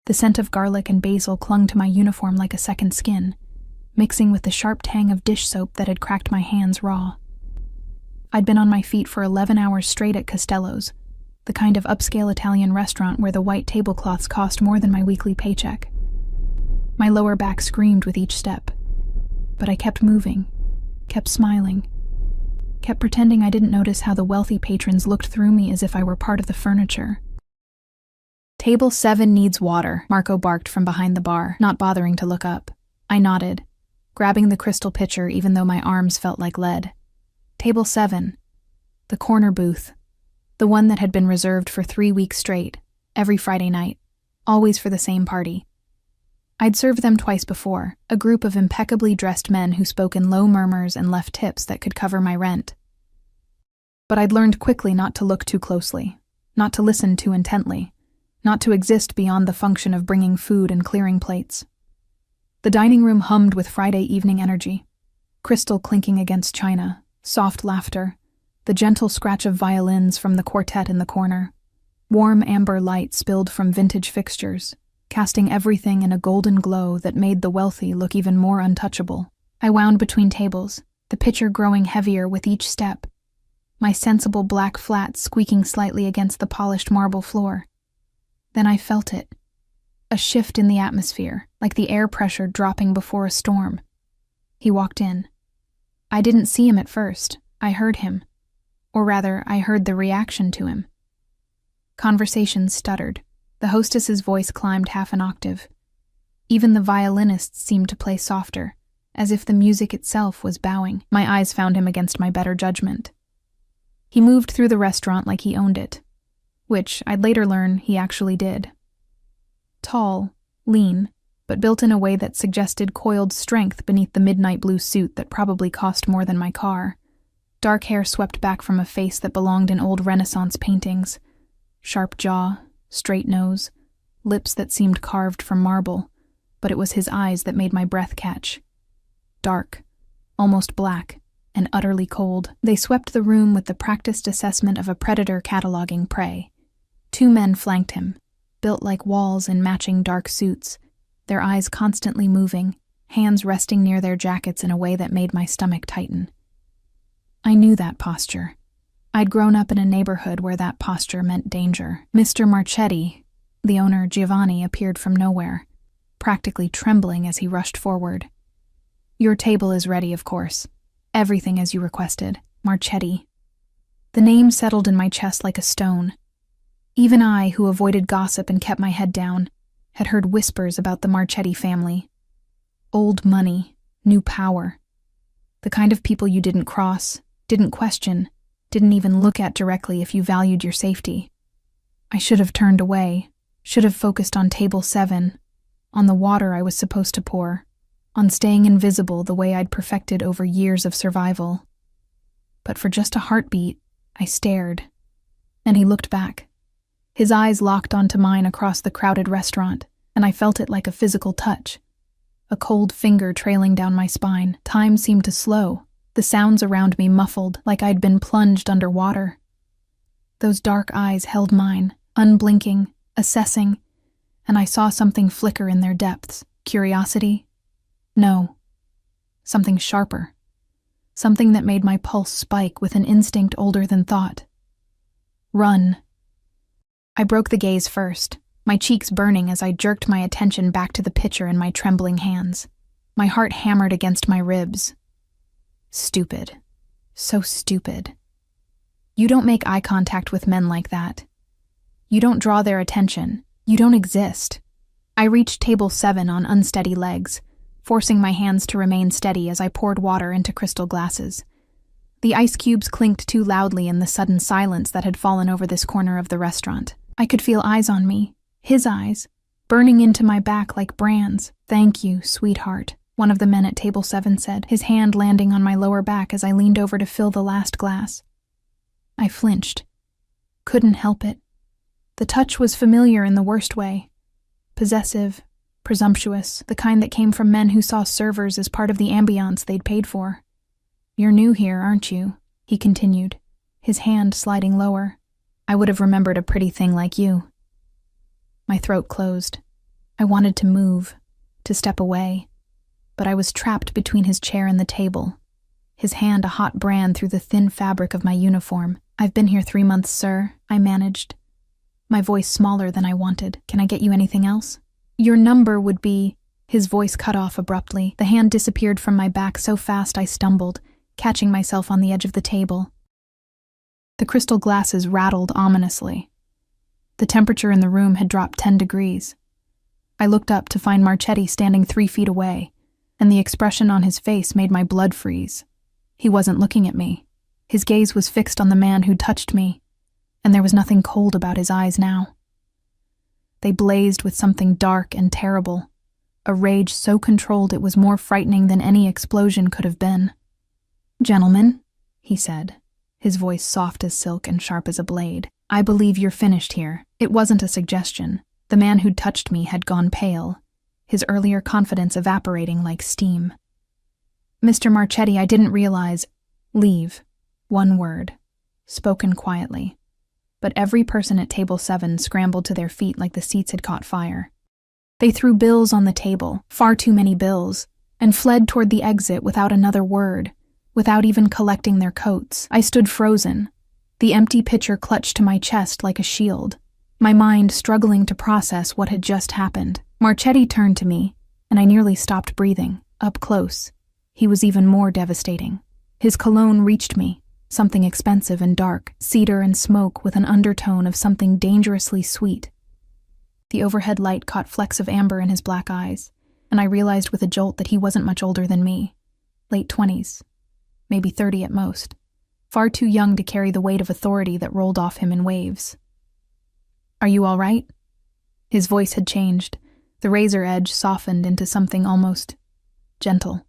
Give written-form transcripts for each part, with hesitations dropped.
The scent of garlic and basil clung to my uniform like a second skin, mixing with the sharp tang of dish soap that had cracked my hands raw. I'd been on my feet for 11 hours straight at Costello's, the kind of upscale Italian restaurant where the white tablecloths cost more than my weekly paycheck. My lower back screamed with each step, but I kept moving, kept smiling, kept pretending I didn't notice how the wealthy patrons looked through me as if I were part of the furniture. "Table 7 needs water," Marco barked from behind the bar, not bothering to look up. I nodded, grabbing the crystal pitcher even though my arms felt like lead. Table 7. The corner booth. The one that had been reserved for 3 weeks straight, every Friday night, always for the same party. I'd served them twice before, a group of impeccably dressed men who spoke in low murmurs and left tips that could cover my rent. But I'd learned quickly not to look too closely, not to listen too intently, not to exist beyond the function of bringing food and clearing plates. The dining room hummed with Friday evening energy, crystal clinking against china, soft laughter, the gentle scratch of violins from the quartet in the corner, warm amber light spilled from vintage fixtures, casting everything in a golden glow that made the wealthy look even more untouchable. I wound between tables, the pitcher growing heavier with each step, my sensible black flat squeaking slightly against the polished marble floor. Then I felt it. A shift in the atmosphere, like the air pressure dropping before a storm. He walked in. I didn't see him at first. I heard him. Or rather, I heard the reaction to him. Conversation stuttered. The hostess's voice climbed half an octave. Even the violinists seemed to play softer, as if the music itself was bowing. My eyes found him against my better judgment. He moved through the restaurant like he owned it, which I'd later learn he actually did. Tall, lean, but built in a way that suggested coiled strength beneath the midnight blue suit that probably cost more than my car. Dark hair swept back from a face that belonged in old Renaissance paintings. Sharp jaw, straight nose, lips that seemed carved from marble, but it was his eyes that made my breath catch. Dark, almost black, and utterly cold. They swept the room with the practiced assessment of a predator cataloging prey. 2 men flanked him, built like walls in matching dark suits, their eyes constantly moving, hands resting near their jackets in a way that made my stomach tighten. I knew that posture. I'd grown up in a neighborhood where that posture meant danger. Mr. Marchetti, the owner Giovanni, appeared from nowhere, practically trembling as he rushed forward. "Your table is ready, of course. Everything as you requested, Marchetti." The name settled in my chest like a stone. Even I, who avoided gossip and kept my head down, had heard whispers about the Marchetti family. Old money, new power. The kind of people you didn't cross, didn't question, didn't even look at directly if you valued your safety. I should have turned away, should have focused on table 7, on the water I was supposed to pour, on staying invisible the way I'd perfected over years of survival. But for just a heartbeat, I stared, and he looked back. His eyes locked onto mine across the crowded restaurant, and I felt it like a physical touch. A cold finger trailing down my spine. Time seemed to slow, the sounds around me muffled, like I'd been plunged under water. Those dark eyes held mine, unblinking, assessing, and I saw something flicker in their depths. Curiosity? No. Something sharper. Something that made my pulse spike with an instinct older than thought. Run. I broke the gaze first, my cheeks burning as I jerked my attention back to the pitcher in my trembling hands. My heart hammered against my ribs. Stupid. So stupid. You don't make eye contact with men like that. You don't draw their attention. You don't exist. I reached table 7 on unsteady legs, forcing my hands to remain steady as I poured water into crystal glasses. The ice cubes clinked too loudly in the sudden silence that had fallen over this corner of the restaurant. I could feel eyes on me, his eyes, burning into my back like brands. "Thank you, sweetheart," one of the men at table 7 said, his hand landing on my lower back as I leaned over to fill the last glass. I flinched. Couldn't help it. The touch was familiar in the worst way. Possessive, presumptuous, the kind that came from men who saw servers as part of the ambiance they'd paid for. "You're new here, aren't you?" he continued, his hand sliding lower. "I would have remembered a pretty thing like you." My throat closed. I wanted to move, to step away, but I was trapped between his chair and the table, his hand a hot brand through the thin fabric of my uniform. "I've been here 3 months, sir," I managed, my voice smaller than I wanted. "Can I get you anything else?" "Your number would be—" His voice cut off abruptly. The hand disappeared from my back so fast I stumbled, catching myself on the edge of the table. The crystal glasses rattled ominously. The temperature in the room had dropped 10 degrees. I looked up to find Marchetti standing 3 feet away, and the expression on his face made my blood freeze. He wasn't looking at me. His gaze was fixed on the man who'd touched me, and there was nothing cold about his eyes now. They blazed with something dark and terrible, a rage so controlled it was more frightening than any explosion could have been. "Gentlemen," he said, his voice soft as silk and sharp as a blade, "I believe you're finished here." It wasn't a suggestion. The man who'd touched me had gone pale, his earlier confidence evaporating like steam. "Mr. Marchetti, I didn't realize—" "Leave." One word, spoken quietly. But every person at table 7 scrambled to their feet like the seats had caught fire. They threw bills on the table, far too many bills, and fled toward the exit without another word, without even collecting their coats. I stood frozen, the empty pitcher clutched to my chest like a shield, my mind struggling to process what had just happened. Marchetti turned to me, and I nearly stopped breathing. Up close, he was even more devastating. His cologne reached me, something expensive and dark, cedar and smoke with an undertone of something dangerously sweet. The overhead light caught flecks of amber in his black eyes, and I realized with a jolt that he wasn't much older than me. Late 20s, maybe 30 at most. Far too young to carry the weight of authority that rolled off him in waves. "Are you all right?" His voice had changed, the razor edge softened into something almost gentle.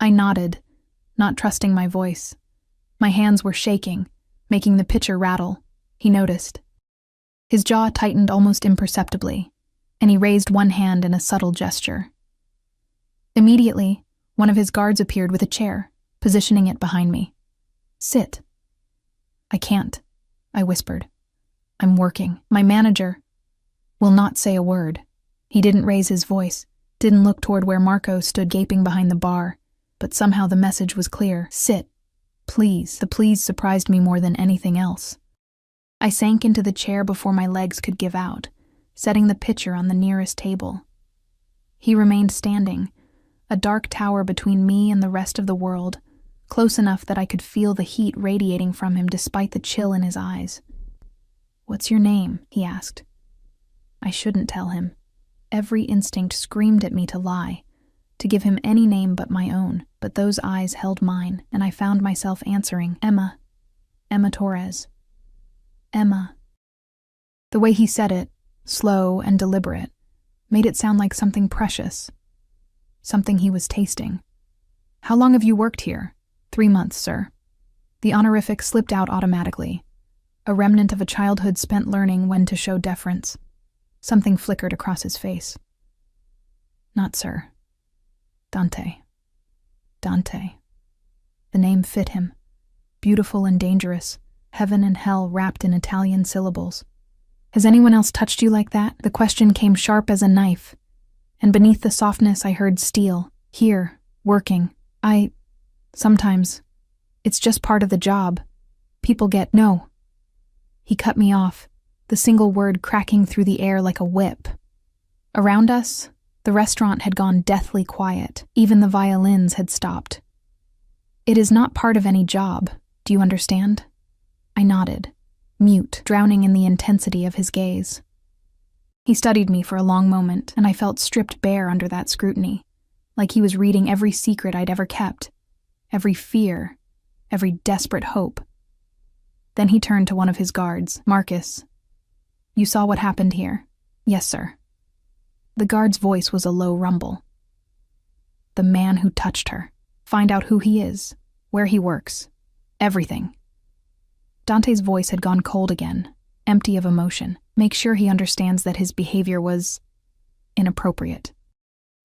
I nodded, not trusting my voice. My hands were shaking, making the pitcher rattle. He noticed. His jaw tightened almost imperceptibly, and he raised one hand in a subtle gesture. Immediately, one of his guards appeared with a chair, positioning it behind me. "Sit." "I can't," I whispered. "I'm working. My manager will not say a word." He didn't raise his voice, didn't look toward where Marco stood gaping behind the bar, but somehow the message was clear. "Sit. Please." The please surprised me more than anything else. I sank into the chair before my legs could give out, setting the pitcher on the nearest table. He remained standing, a dark tower between me and the rest of the world, close enough that I could feel the heat radiating from him despite the chill in his eyes. "What's your name?" he asked. I shouldn't tell him. Every instinct screamed at me to lie, to give him any name but my own, but those eyes held mine, and I found myself answering, "Emma. Emma Torres. Emma." The way he said it, slow and deliberate, made it sound like something precious, something he was tasting. "How long have you worked here?" 3 months, sir." The honorific slipped out automatically, a remnant of a childhood spent learning when to show deference. Something flickered across his face. "Not sir. Dante." Dante. The name fit him. Beautiful and dangerous, heaven and hell wrapped in Italian syllables. "Has anyone else touched you like that?" The question came sharp as a knife, and beneath the softness I heard steel. "Here, working. Sometimes. It's just part of the job. People get—" "No." He cut me off, the single word cracking through the air like a whip. Around us, the restaurant had gone deathly quiet. Even the violins had stopped. "It is not part of any job. Do you understand?" I nodded, mute, drowning in the intensity of his gaze. He studied me for a long moment, and I felt stripped bare under that scrutiny, like he was reading every secret I'd ever kept, every fear, every desperate hope. Then he turned to one of his guards. "Marcus, you saw what happened here?" "Yes, sir." The guard's voice was a low rumble. "The man who touched her. Find out who he is, where he works, everything." Dante's voice had gone cold again, empty of emotion. "Make sure he understands that his behavior was inappropriate."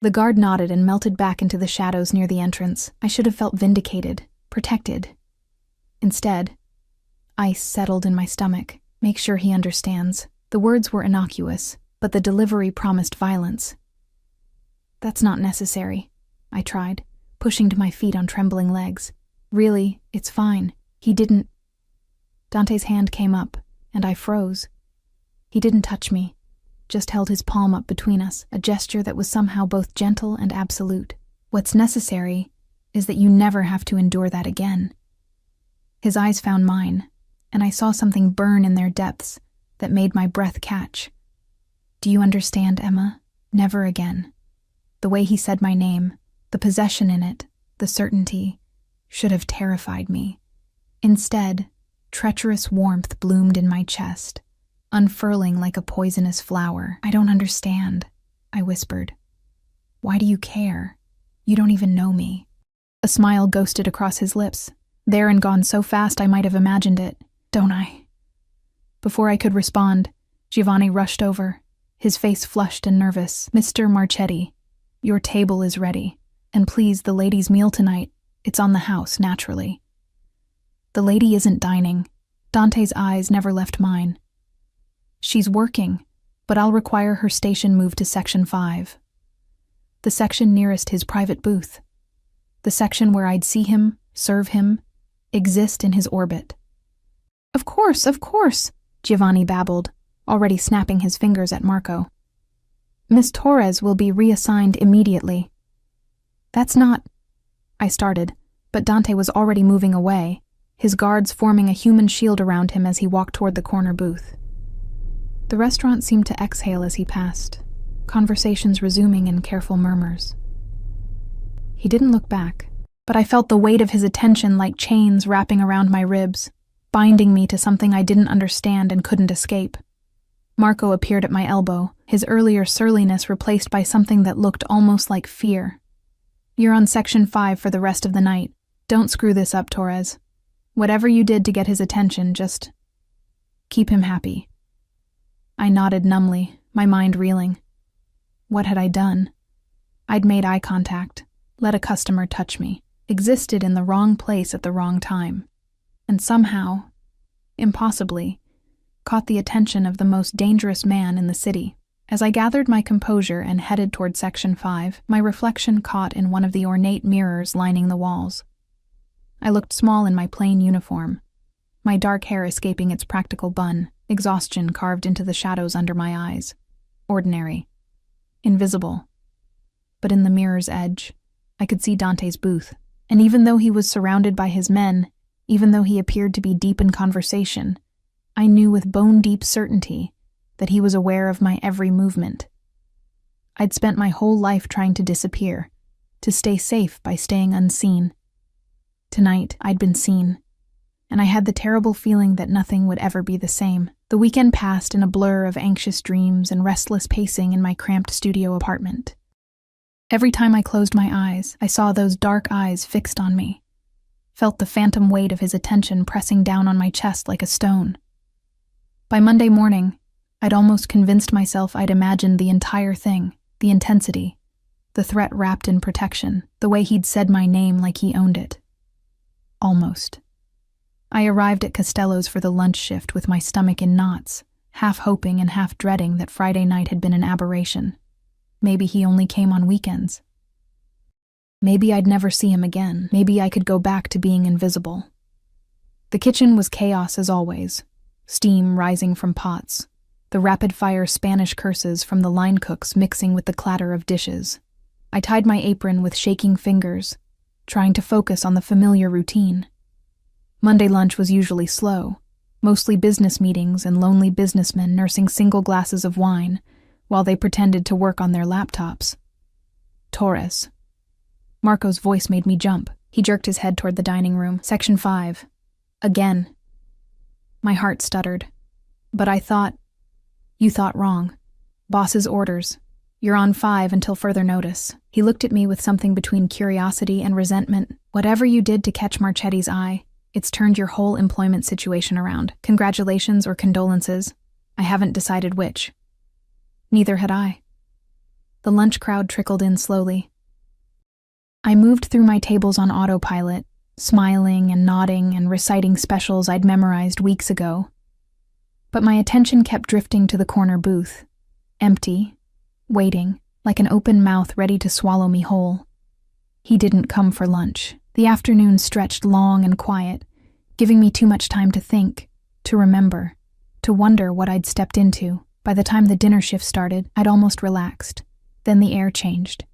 The guard nodded and melted back into the shadows near the entrance. I should have felt vindicated, protected. Instead, ice settled in my stomach. "Make sure he understands." The words were innocuous, but the delivery promised violence. "That's not necessary," I tried, pushing to my feet on trembling legs. "Really, it's fine. He didn't—" Dante's hand came up, and I froze. He didn't touch me, just held his palm up between us, a gesture that was somehow both gentle and absolute. "What's necessary is that you never have to endure that again." His eyes found mine, and I saw something burn in their depths that made my breath catch. "Do you understand, Emma? Never again." The way he said my name, the possession in it, the certainty, should have terrified me. Instead, treacherous warmth bloomed in my chest, unfurling like a poisonous flower. "I don't understand," I whispered. "Why do you care? You don't even know me." A smile ghosted across his lips, there and gone so fast I might have imagined it. "Don't I?" Before I could respond, Giovanni rushed over, his face flushed and nervous. "Mr. Marchetti, your table is ready, and please, the lady's meal tonight, it's on the house, naturally." "The lady isn't dining." Dante's eyes never left mine. "She's working, but I'll require her station moved to Section 5. The section nearest his private booth. The section where I'd see him, serve him, exist in his orbit." Of course," Giovanni babbled, already snapping his fingers at Marco. "Miss Torres will be reassigned immediately." "That's not—" I started, but Dante was already moving away, his guards forming a human shield around him as he walked toward the corner booth. The restaurant seemed to exhale as he passed, conversations resuming in careful murmurs. He didn't look back, but I felt the weight of his attention like chains wrapping around my ribs, binding me to something I didn't understand and couldn't escape. Marco appeared at my elbow, his earlier surliness replaced by something that looked almost like fear. "You're on Section 5 for the rest of the night. Don't screw this up, Torres. Whatever you did to get his attention, just keep him happy." I nodded numbly, my mind reeling. What had I done? I'd made eye contact, let a customer touch me, existed in the wrong place at the wrong time, and somehow, impossibly, caught the attention of the most dangerous man in the city. As I gathered my composure and headed toward Section 5, my reflection caught in one of the ornate mirrors lining the walls. I looked small in my plain uniform, my dark hair escaping its practical bun, exhaustion carved into the shadows under my eyes. Ordinary. Invisible. But in the mirror's edge, I could see Dante's booth, and even though he was surrounded by his men, even though he appeared to be deep in conversation, I knew with bone-deep certainty that he was aware of my every movement. I'd spent my whole life trying to disappear, to stay safe by staying unseen. Tonight, I'd been seen, and I had the terrible feeling that nothing would ever be the same. The weekend passed in a blur of anxious dreams and restless pacing in my cramped studio apartment. Every time I closed my eyes, I saw those dark eyes fixed on me, felt the phantom weight of his attention pressing down on my chest like a stone. By Monday morning, I'd almost convinced myself I'd imagined the entire thing, the intensity, the threat wrapped in protection, the way he'd said my name like he owned it. Almost. I arrived at Costello's for the lunch shift with my stomach in knots, half hoping and half dreading that Friday night had been an aberration. Maybe he only came on weekends. Maybe I'd never see him again. Maybe I could go back to being invisible. The kitchen was chaos as always, steam rising from pots, the rapid-fire Spanish curses from the line cooks mixing with the clatter of dishes. I tied my apron with shaking fingers, trying to focus on the familiar routine. Monday lunch was usually slow, mostly business meetings and lonely businessmen nursing single glasses of wine while they pretended to work on their laptops. Torres. Marco's voice made me jump. He jerked his head toward the dining room. Section 5. Again. My heart stuttered. But I thought, "You thought wrong. Boss's orders. You're on 5 until further notice." He looked at me with something between curiosity and resentment. "Whatever you did to catch Marchetti's eye, it's turned your whole employment situation around. Congratulations or condolences. I haven't decided which." Neither had I. The lunch crowd trickled in slowly. I moved through my tables on autopilot, smiling and nodding and reciting specials I'd memorized weeks ago. But my attention kept drifting to the corner booth, empty, waiting, like an open mouth ready to swallow me whole. He didn't come for lunch. The afternoon stretched long and quiet, giving me too much time to think, to remember, to wonder what I'd stepped into. By the time the dinner shift started, I'd almost relaxed. Then the air changed.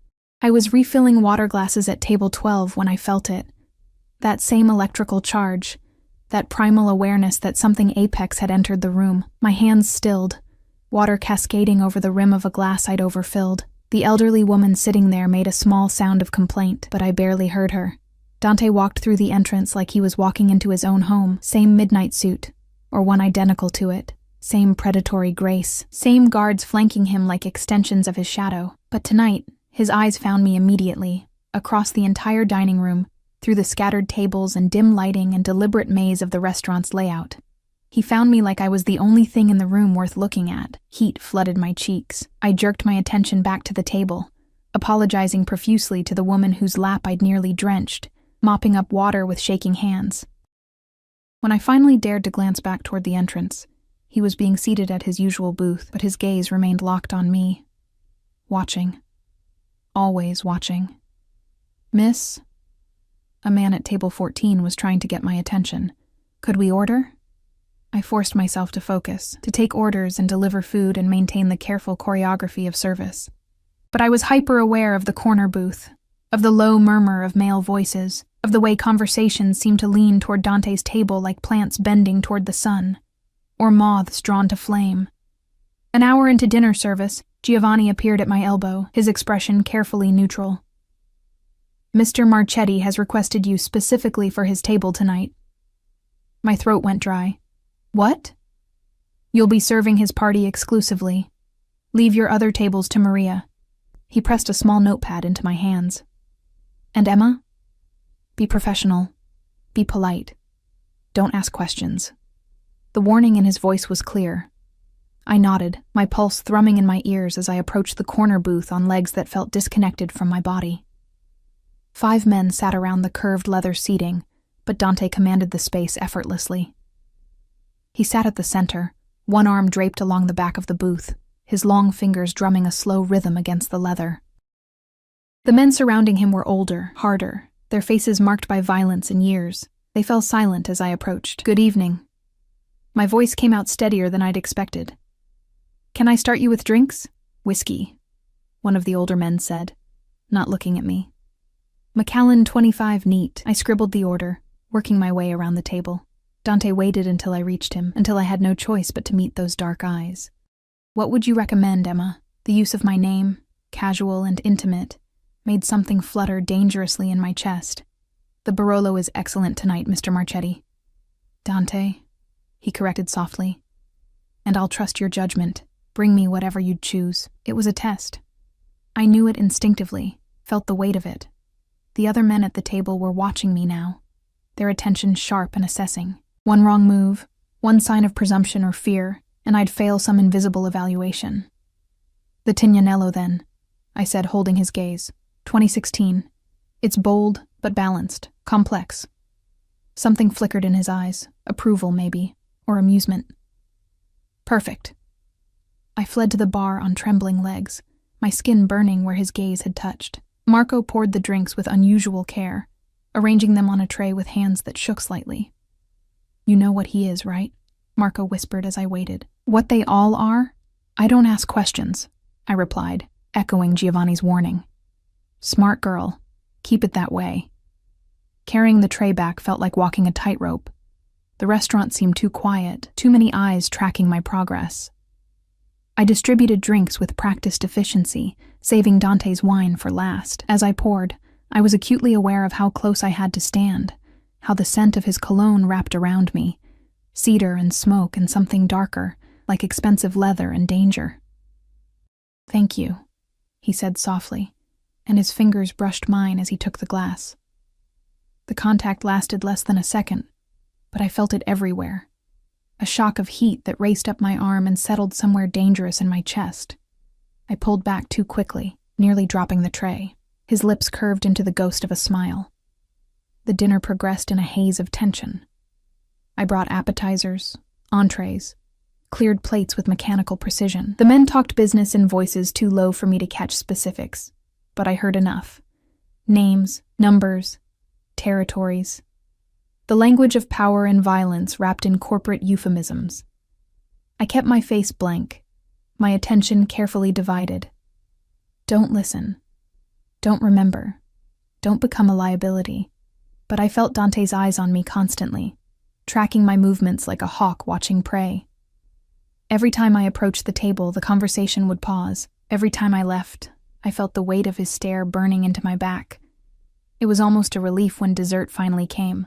I was refilling water glasses at table 12 when I felt it. That same electrical charge, that primal awareness that something apex had entered the room. My hands stilled, water cascading over the rim of a glass I'd overfilled. The elderly woman sitting there made a small sound of complaint, but I barely heard her. Dante walked through the entrance like he was walking into his own home, same midnight suit, or one identical to it, same predatory grace, same guards flanking him like extensions of his shadow. But tonight, his eyes found me immediately, across the entire dining room, through the scattered tables and dim lighting and deliberate maze of the restaurant's layout. He found me like I was the only thing in the room worth looking at. Heat flooded my cheeks. I jerked my attention back to the table, apologizing profusely to the woman whose lap I'd nearly drenched, mopping up water with shaking hands. When I finally dared to glance back toward the entrance, he was being seated at his usual booth, but his gaze remained locked on me. Watching. Always watching. "Miss?" A man at table 14 was trying to get my attention. "Could we order?" I forced myself to focus, to take orders and deliver food and maintain the careful choreography of service. But I was hyper-aware of the corner booth, of the low murmur of male voices, of the way conversations seemed to lean toward Dante's table like plants bending toward the sun, or moths drawn to flame. An hour into dinner service, Giovanni appeared at my elbow, his expression carefully neutral. "Mr. Marchetti has requested you specifically for his table tonight." My throat went dry. "What?" "You'll be serving his party exclusively. Leave your other tables to Maria." He pressed a small notepad into my hands. "And Emma? Be professional. Be polite. Don't ask questions." The warning in his voice was clear. I nodded, my pulse thrumming in my ears as I approached the corner booth on legs that felt disconnected from my body. 5 men sat around the curved leather seating, but Dante commanded the space effortlessly. He sat at the center, one arm draped along the back of the booth, his long fingers drumming a slow rhythm against the leather. The men surrounding him were older, harder, their faces marked by violence and years. They fell silent as I approached. "Good evening." My voice came out steadier than I'd expected. "Can I start you with drinks?" "Whiskey," one of the older men said, not looking at me. "Macallan 25 neat." I scribbled the order, working my way around the table. Dante waited until I reached him, until I had no choice but to meet those dark eyes. "What would you recommend, Emma?" The use of my name, casual and intimate, made something flutter dangerously in my chest. "The Barolo is excellent tonight, Mr. Marchetti." "Dante," he corrected softly. "And I'll trust your judgment. Bring me whatever you'd choose." It was a test. I knew it instinctively, felt the weight of it. The other men at the table were watching me now, their attention sharp and assessing. One wrong move, one sign of presumption or fear, and I'd fail some invisible evaluation. "The Tignanello, then," I said, holding his gaze. 2016. It's bold, but balanced, complex. Something flickered in his eyes, approval maybe, or amusement. "Perfect." I fled to the bar on trembling legs, my skin burning where his gaze had touched. Marco poured the drinks with unusual care, arranging them on a tray with hands that shook slightly. "You know what he is, right?" Marco whispered as I waited. "What they all are? I don't ask questions," I replied, echoing Giovanni's warning. "Smart girl. Keep it that way." Carrying the tray back felt like walking a tightrope. The restaurant seemed too quiet, too many eyes tracking my progress. I distributed drinks with practiced efficiency, saving Dante's wine for last. As I poured, I was acutely aware of how close I had to stand, how the scent of his cologne wrapped around me, cedar and smoke and something darker, like expensive leather and danger. "Thank you," he said softly, and his fingers brushed mine as he took the glass. The contact lasted less than a second, but I felt it everywhere. A shock of heat that raced up my arm and settled somewhere dangerous in my chest. I pulled back too quickly, nearly dropping the tray. His lips curved into the ghost of a smile. The dinner progressed in a haze of tension. I brought appetizers, entrees, cleared plates with mechanical precision. The men talked business in voices too low for me to catch specifics, but I heard enough. Names, numbers, territories. The language of power and violence wrapped in corporate euphemisms. I kept my face blank, my attention carefully divided. Don't listen. Don't remember. Don't become a liability. But I felt Dante's eyes on me constantly, tracking my movements like a hawk watching prey. Every time I approached the table, the conversation would pause. Every time I left, I felt the weight of his stare burning into my back. It was almost a relief when dessert finally came.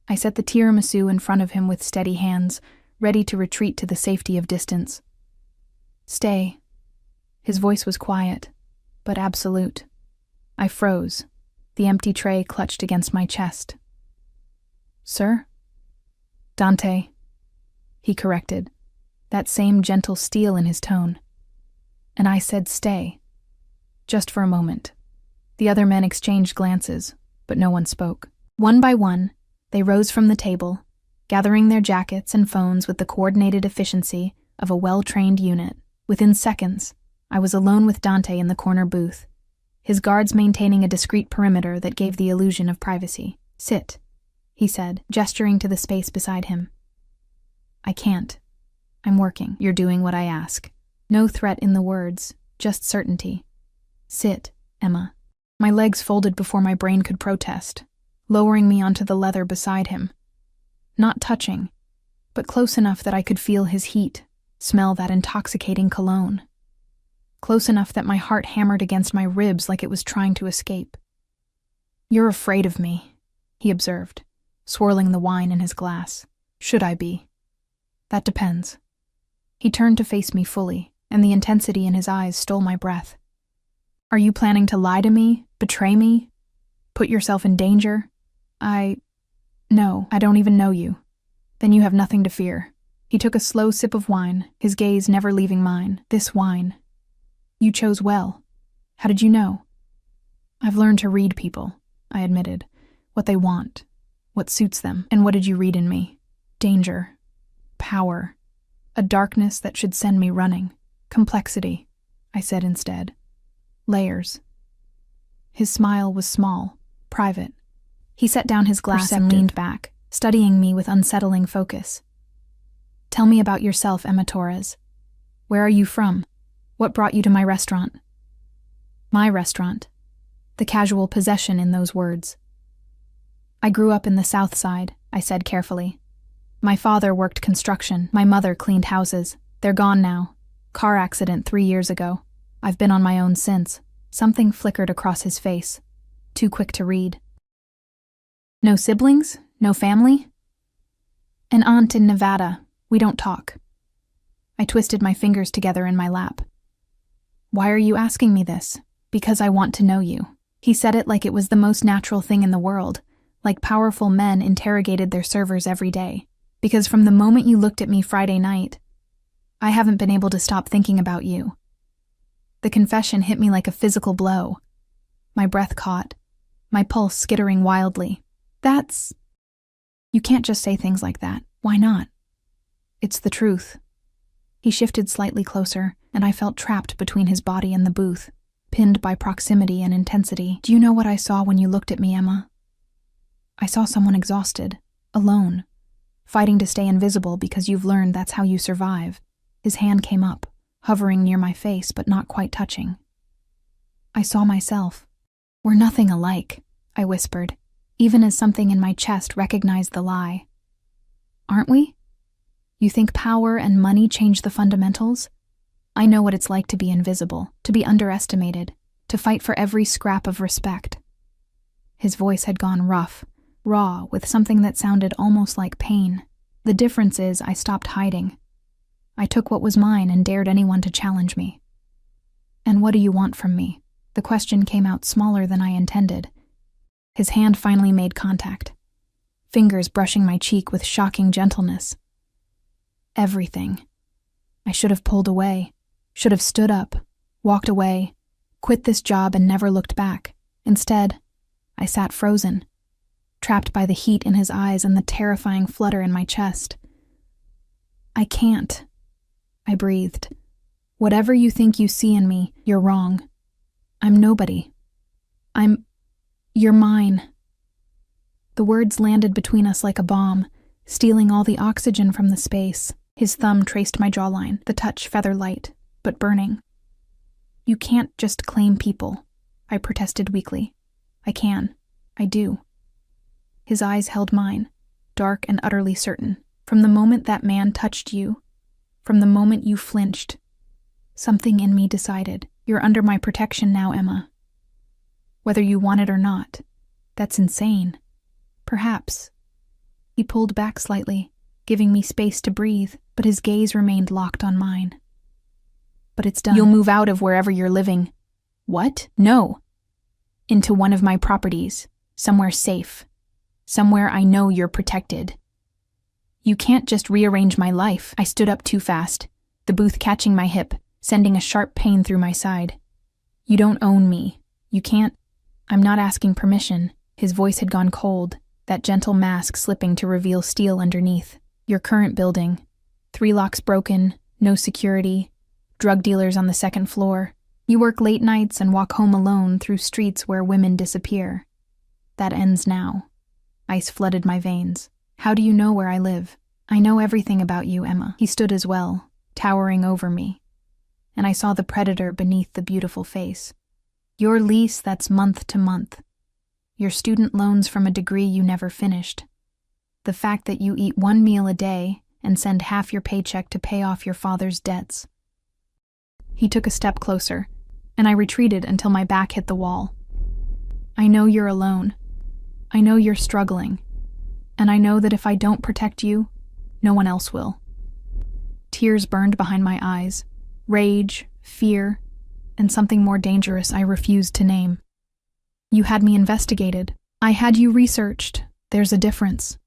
I set the tiramisu in front of him with steady hands, ready to retreat to the safety of distance. Stay. His voice was quiet, but absolute. I froze, the empty tray clutched against my chest. Sir? Dante, he corrected, that same gentle steel in his tone. And I said stay. Just for a moment. The other men exchanged glances, but no one spoke. One by one, they rose from the table, gathering their jackets and phones with the coordinated efficiency of a well-trained unit. Within seconds, I was alone with Dante in the corner booth, his guards maintaining a discreet perimeter that gave the illusion of privacy. Sit, he said, gesturing to the space beside him. I can't. I'm working. You're doing what I ask. No threat in the words, just certainty. Sit, Emma. My legs folded before my brain could protest, lowering me onto the leather beside him. Not touching, but close enough that I could feel his heat, smell that intoxicating cologne. Close enough that my heart hammered against my ribs like it was trying to escape. You're afraid of me, he observed, swirling the wine in his glass. Should I be? That depends. He turned to face me fully, and the intensity in his eyes stole my breath. Are you planning to lie to me, betray me, put yourself in danger? No, I don't even know you. Then you have nothing to fear. He took a slow sip of wine, his gaze never leaving mine. This wine. You chose well. How did you know? I've learned to read people, I admitted. What they want, what suits them. And what did you read in me? Danger. Power. A darkness that should send me running. Complexity, I said instead. Layers. His smile was small, private. He set down his glass and leaned back, studying me with unsettling focus. Tell me about yourself, Emma Torres. Where are you from? What brought you to my restaurant? My restaurant. The casual possession in those words. I grew up in the South Side, I said carefully. My father worked construction, my mother cleaned houses. They're gone now. Car accident 3 years ago. I've been on my own since. Something flickered across his face. Too quick to read. No siblings? No family? An aunt in Nevada. We don't talk. I twisted my fingers together in my lap. Why are you asking me this? Because I want to know you. He said it like it was the most natural thing in the world, like powerful men interrogated their servers every day. Because from the moment you looked at me Friday night, I haven't been able to stop thinking about you. The confession hit me like a physical blow. My breath caught, my pulse skittering wildly. You can't just say things like that. Why not? It's the truth. He shifted slightly closer, and I felt trapped between his body and the booth, pinned by proximity and intensity. Do you know what I saw when you looked at me, Emma? I saw someone exhausted, alone, fighting to stay invisible because you've learned that's how you survive. His hand came up, hovering near my face but not quite touching. I saw myself. We're nothing alike, I whispered, even as something in my chest recognized the lie. Aren't we? You think power and money change the fundamentals? I know what it's like to be invisible, to be underestimated, to fight for every scrap of respect. His voice had gone rough, raw, with something that sounded almost like pain. The difference is I stopped hiding. I took what was mine and dared anyone to challenge me. And what do you want from me? The question came out smaller than I intended. His hand finally made contact, fingers brushing my cheek with shocking gentleness. Everything. I should have pulled away, should have stood up, walked away, quit this job and never looked back. Instead, I sat frozen, trapped by the heat in his eyes and the terrifying flutter in my chest. I can't, I breathed. Whatever you think you see in me, you're wrong. I'm nobody. You're mine. The words landed between us like a bomb, stealing all the oxygen from the space. His thumb traced my jawline, the touch feather light, but burning. You can't just claim people, I protested weakly. I can. I do. His eyes held mine, dark and utterly certain. From the moment that man touched you, from the moment you flinched, something in me decided, you're under my protection now, Emma. Whether you want it or not. That's insane. Perhaps. He pulled back slightly, giving me space to breathe, but his gaze remained locked on mine. But it's done. You'll move out of wherever you're living. What? No. Into one of my properties, somewhere safe, somewhere I know you're protected. You can't just rearrange my life. I stood up too fast, the booth catching my hip, sending a sharp pain through my side. You don't own me. You can't. I'm not asking permission. His voice had gone cold, that gentle mask slipping to reveal steel underneath. Your current building. 3 locks broken, no security, drug dealers on the 2nd floor. You work late nights and walk home alone through streets where women disappear. That ends now. Ice flooded my veins. How do you know where I live? I know everything about you, Emma. He stood as well, towering over me, and I saw the predator beneath the beautiful face. Your lease that's month to month. Your student loans from a degree you never finished. The fact that you eat 1 meal a day and send half your paycheck to pay off your father's debts. He took a step closer, and I retreated until my back hit the wall. I know you're alone. I know you're struggling. And I know that if I don't protect you, no one else will. Tears burned behind my eyes. Rage, fear, and something more dangerous I refused to name. You had me investigated. I had you researched. There's a difference.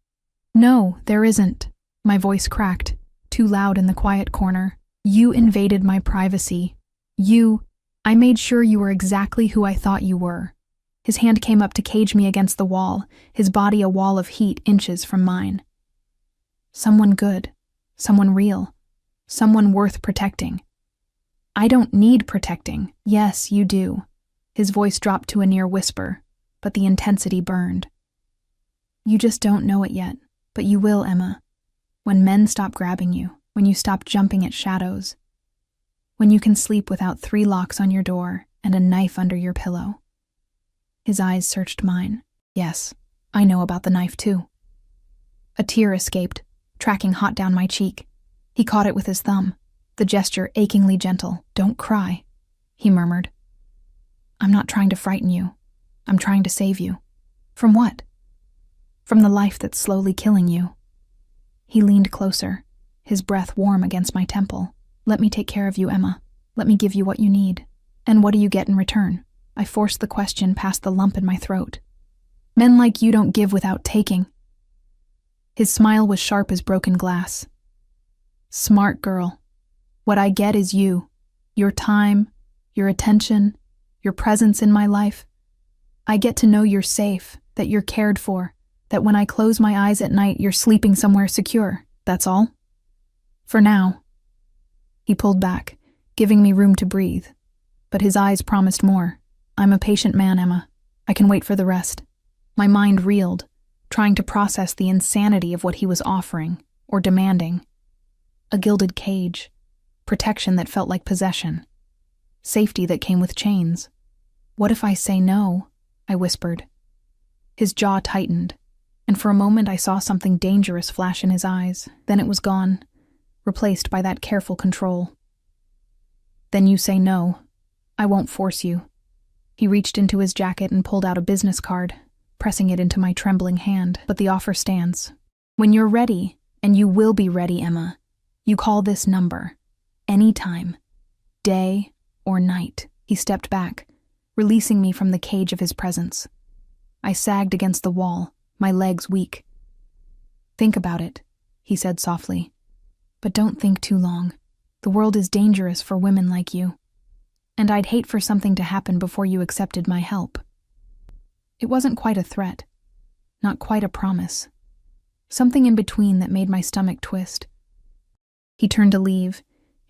No, there isn't. My voice cracked, too loud in the quiet corner. You invaded my privacy. I made sure you were exactly who I thought you were. His hand came up to cage me against the wall, his body a wall of heat inches from mine. Someone good, someone real, someone worth protecting. I don't need protecting. Yes, you do. His voice dropped to a near whisper, but the intensity burned. You just don't know it yet, but you will, Emma. When men stop grabbing you, when you stop jumping at shadows, when you can sleep without 3 locks on your door and a knife under your pillow. His eyes searched mine. Yes, I know about the knife too. A tear escaped, tracking hot down my cheek. He caught it with his thumb, the gesture achingly gentle. Don't cry, he murmured. I'm not trying to frighten you. I'm trying to save you. From what? From the life that's slowly killing you. He leaned closer, his breath warm against my temple. Let me take care of you, Emma. Let me give you what you need. And what do you get in return? I forced the question past the lump in my throat. Men like you don't give without taking. His smile was sharp as broken glass. Smart girl. What I get is you. Your time, your attention, your presence in my life. I get to know you're safe, that you're cared for, that when I close my eyes at night you're sleeping somewhere secure. That's all. For now. He pulled back, giving me room to breathe. But his eyes promised more. I'm a patient man, Emma. I can wait for the rest. My mind reeled, trying to process the insanity of what he was offering, or demanding. A gilded cage, protection that felt like possession, safety that came with chains. What if I say no? I whispered. His jaw tightened, and for a moment I saw something dangerous flash in his eyes. Then it was gone, replaced by that careful control. Then you say no. I won't force you. He reached into his jacket and pulled out a business card, pressing it into my trembling hand. But the offer stands. When you're ready, and you will be ready, Emma, you call this number. Anytime. Day or night. He stepped back, releasing me from the cage of his presence. I sagged against the wall, my legs weak. Think about it, he said softly. But don't think too long. The world is dangerous for women like you. And I'd hate for something to happen before you accepted my help. It wasn't quite a threat, not quite a promise. Something in between that made my stomach twist. He turned to leave,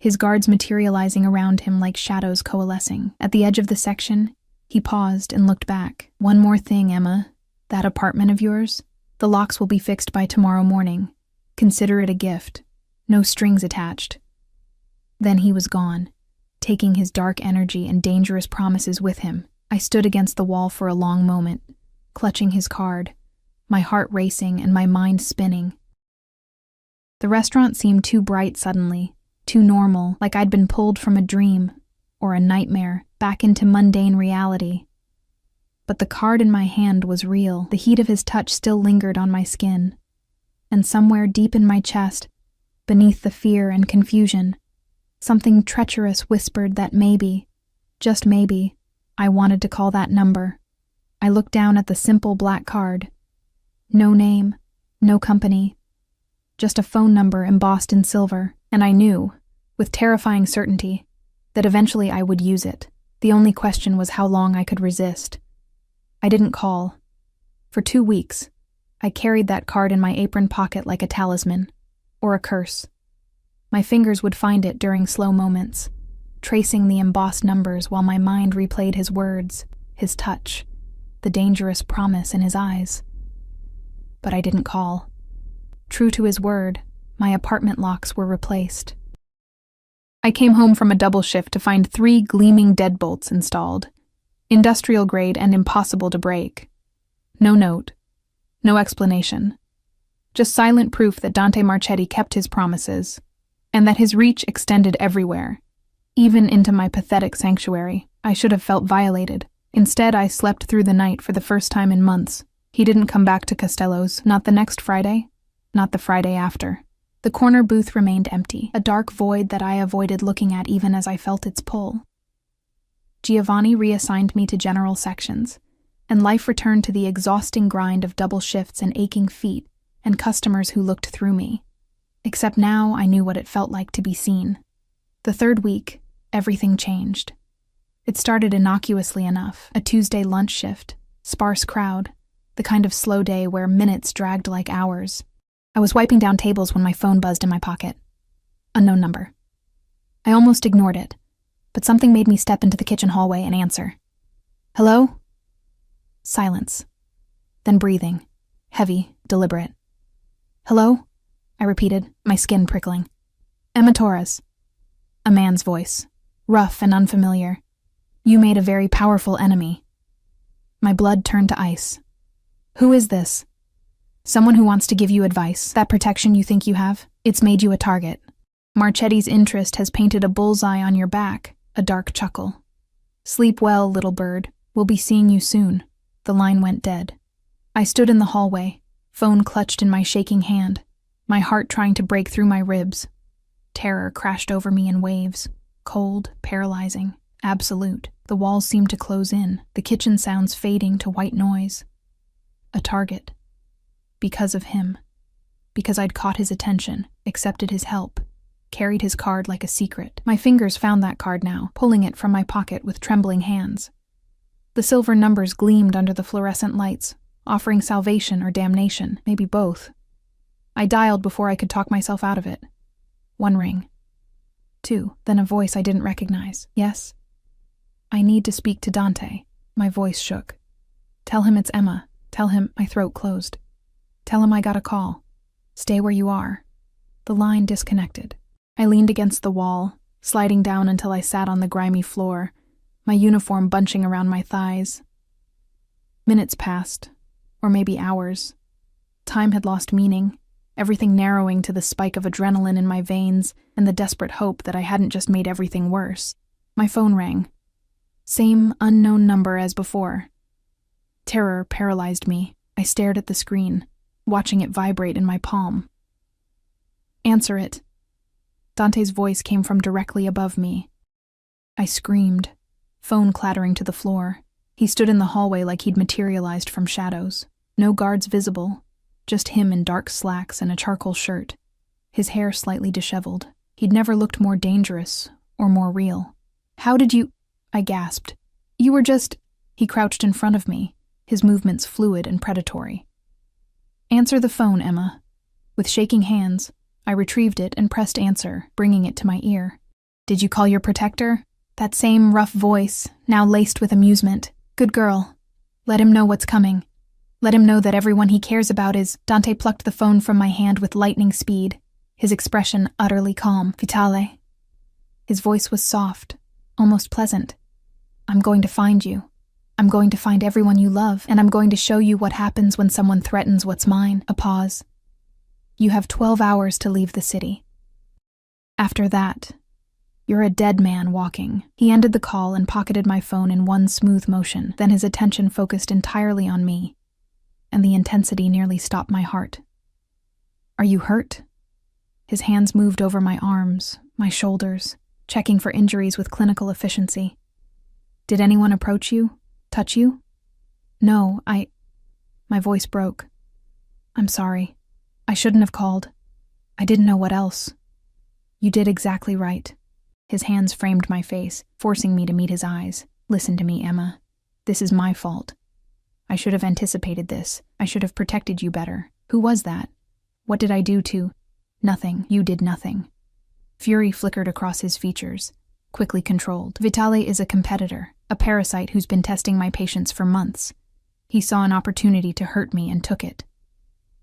his guards materializing around him like shadows coalescing. At the edge of the section, he paused and looked back. "One more thing, Emma. That apartment of yours? The locks will be fixed by tomorrow morning. Consider it a gift. No strings attached." Then he was gone, taking his dark energy and dangerous promises with him. I stood against the wall for a long moment, clutching his card, my heart racing and my mind spinning. The restaurant seemed too bright suddenly, too normal, like I'd been pulled from a dream or a nightmare back into mundane reality. But the card in my hand was real. The heat of his touch still lingered on my skin. And somewhere deep in my chest, beneath the fear and confusion, something treacherous whispered that maybe, just maybe, I wanted to call that number. I looked down at the simple black card. No name, no company, just a phone number embossed in silver, and I knew, with terrifying certainty, that eventually I would use it. The only question was how long I could resist. I didn't call. For 2 weeks, I carried that card in my apron pocket like a talisman, or a curse. My fingers would find it during slow moments, tracing the embossed numbers while my mind replayed his words, his touch, the dangerous promise in his eyes. But I didn't call. True to his word, my apartment locks were replaced. I came home from a double shift to find 3 gleaming deadbolts installed, industrial grade and impossible to break. No note, no explanation. Just silent proof that Dante Marchetti kept his promises, and that his reach extended everywhere, even into my pathetic sanctuary. I should have felt violated. Instead, I slept through the night for the first time in months. He didn't come back to Costello's, not the next Friday, not the Friday after. The corner booth remained empty, a dark void that I avoided looking at even as I felt its pull. Giovanni reassigned me to general sections, and life returned to the exhausting grind of double shifts and aching feet and customers who looked through me. Except now I knew what it felt like to be seen. The 3rd week, everything changed. It started innocuously enough, a Tuesday lunch shift, sparse crowd, the kind of slow day where minutes dragged like hours. I was wiping down tables when my phone buzzed in my pocket. Unknown number. I almost ignored it, but something made me step into the kitchen hallway and answer. "Hello?" Silence. Then breathing. Heavy, deliberate. "Hello?" I repeated, my skin prickling. "Emma Torres." A man's voice, rough and unfamiliar. "You made a very powerful enemy." My blood turned to ice. "Who is this?" "Someone who wants to give you advice. That protection you think you have, it's made you a target. Marchetti's interest has painted a bullseye on your back," a dark chuckle. "Sleep well, little bird. We'll be seeing you soon." The line went dead. I stood in the hallway, phone clutched in my shaking hand, my heart trying to break through my ribs. Terror crashed over me in waves, cold, paralyzing, absolute. The walls seemed to close in, the kitchen sounds fading to white noise. A target. Because of him. Because I'd caught his attention, accepted his help, carried his card like a secret. My fingers found that card now, pulling it from my pocket with trembling hands. The silver numbers gleamed under the fluorescent lights, offering salvation or damnation, maybe both. I dialed before I could talk myself out of it. 1 ring. 2, then a voice I didn't recognize. "Yes?" "I need to speak to Dante." My voice shook. "Tell him it's Emma. Tell him..." My throat closed. "Tell him I got a call. Stay where you are." The line disconnected. I leaned against the wall, sliding down until I sat on the grimy floor, my uniform bunching around my thighs. Minutes passed, or maybe hours. Time had lost meaning, everything narrowing to the spike of adrenaline in my veins and the desperate hope that I hadn't just made everything worse. My phone rang. Same unknown number as before. Terror paralyzed me. I stared at the screen, watching it vibrate in my palm. "Answer it." Dante's voice came from directly above me. I screamed, phone clattering to the floor. He stood in the hallway like he'd materialized from shadows. No guards visible, just him in dark slacks and a charcoal shirt, his hair slightly disheveled. He'd never looked more dangerous or more real. "How did you..." I gasped. "You were just..." He crouched in front of me, his movements fluid and predatory. "Answer the phone, Emma." With shaking hands, I retrieved it and pressed answer, bringing it to my ear. Did you call your protector? That same rough voice, now laced with amusement. Good girl. Let him know what's coming. Let him know that everyone he cares about is— Dante plucked the phone from my hand with lightning speed, his expression utterly calm. Vitale. His voice was soft, almost pleasant. I'm going to find you. I'm going to find everyone you love, and I'm going to show you what happens when someone threatens what's mine. A pause. You have 12 hours to leave the city. After that, you're a dead man walking. He ended the call and pocketed my phone in one smooth motion. Then his attention focused entirely on me, and the intensity nearly stopped my heart. Are you hurt? His hands moved over my arms, my shoulders, checking for injuries with clinical efficiency. Did anyone approach you? Touch you? No, My voice broke. I'm sorry. I shouldn't have called. I didn't know what else. You did exactly right. His hands framed my face, forcing me to meet his eyes. Listen to me, Emma. This is my fault. I should have anticipated this. I should have protected you better. Who was that? What did I do to— Nothing. You did nothing. Fury flickered across his features, quickly controlled. Vitale is a competitor, a parasite who's been testing my patience for months. He saw an opportunity to hurt me and took it.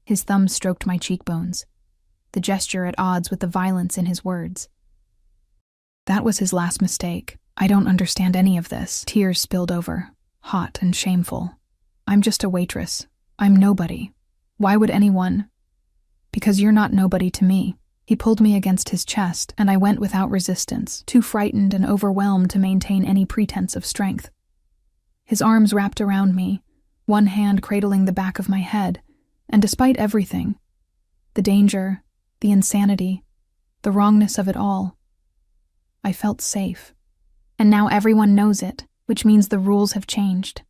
His thumb stroked my cheekbones, the gesture at odds with the violence in his words. That was his last mistake. I don't understand any of this. Tears spilled over, hot and shameful. I'm just a waitress. I'm nobody. Why would anyone— Because you're not nobody to me. He pulled me against his chest, and I went without resistance, too frightened and overwhelmed to maintain any pretense of strength. His arms wrapped around me, one hand cradling the back of my head, and despite everything— the danger, the insanity, the wrongness of it all— I felt safe. And now everyone knows it, which means the rules have changed.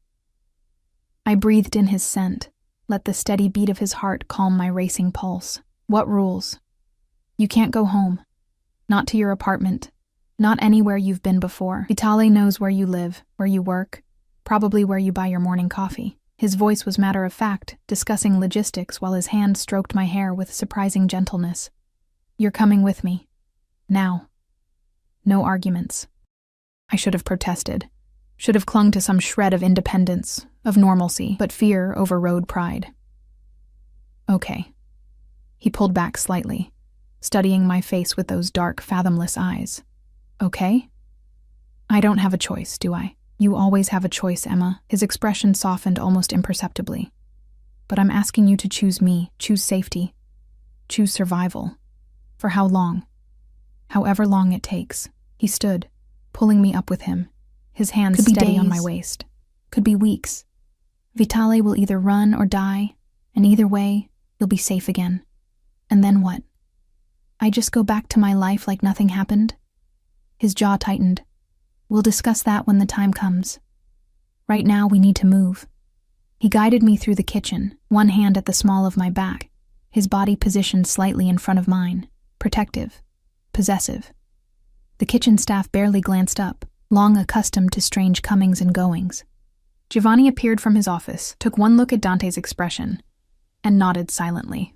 I breathed in his scent, let the steady beat of his heart calm my racing pulse. What rules? You can't go home. Not to your apartment. Not anywhere you've been before. Vitale knows where you live, where you work, probably where you buy your morning coffee. His voice was matter of fact, discussing logistics while his hand stroked my hair with surprising gentleness. You're coming with me. Now. No arguments. I should have protested. Should have clung to some shred of independence, of normalcy, but fear overrode pride. Okay. He pulled back slightly, studying my face with those dark, fathomless eyes. Okay? I don't have a choice, do I? You always have a choice, Emma. His expression softened almost imperceptibly. But I'm asking you to choose me, choose safety, choose survival. For how long? However long it takes. He stood, pulling me up with him, his hands steady on my waist. Could be weeks. Vitale will either run or die, and either way, you'll be safe again. And then what? I just go back to my life like nothing happened? His jaw tightened. We'll discuss that when the time comes. Right now, we need to move. He guided me through the kitchen, one hand at the small of my back, his body positioned slightly in front of mine, protective, possessive. The kitchen staff barely glanced up, long accustomed to strange comings and goings. Giovanni appeared from his office, took one look at Dante's expression, and nodded silently.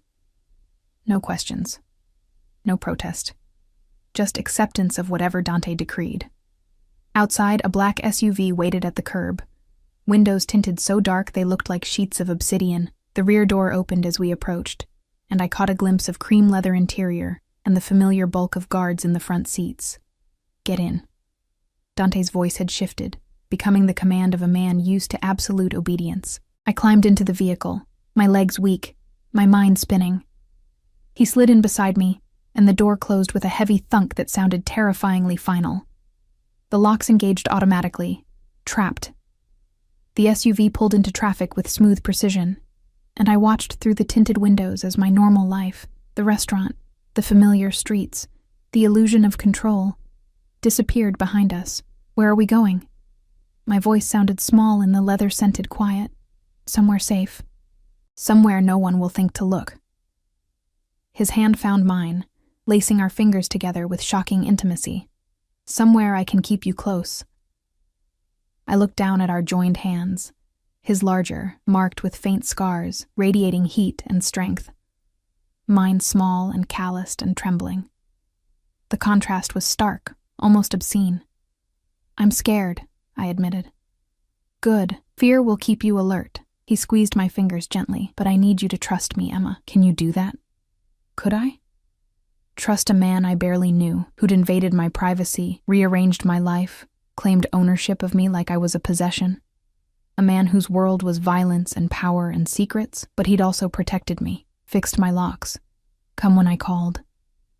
No questions. No protest. Just acceptance of whatever Dante decreed. Outside, a black SUV waited at the curb. Windows tinted so dark they looked like sheets of obsidian. The rear door opened as we approached, and I caught a glimpse of cream leather interior and the familiar bulk of guards in the front seats. Get in. Dante's voice had shifted, becoming the command of a man used to absolute obedience. I climbed into the vehicle, my legs weak, my mind spinning. He slid in beside me, and the door closed with a heavy thunk that sounded terrifyingly final. The locks engaged automatically. Trapped. The SUV pulled into traffic with smooth precision, and I watched through the tinted windows as my normal life, the restaurant, the familiar streets, the illusion of control, disappeared behind us. Where are we going? My voice sounded small in the leather-scented quiet. Somewhere safe. Somewhere no one will think to look. His hand found mine, lacing our fingers together with shocking intimacy. Somewhere I can keep you close. I looked down at our joined hands, his larger, marked with faint scars, radiating heat and strength. Mine small and calloused and trembling. The contrast was stark, almost obscene. "I'm scared," I admitted. "Good. Fear will keep you alert." He squeezed my fingers gently. "But I need you to trust me, Emma. Can you do that?" Could I? Trust a man I barely knew, who'd invaded my privacy, rearranged my life, claimed ownership of me like I was a possession? A man whose world was violence and power and secrets, but he'd also protected me, fixed my locks, come when I called.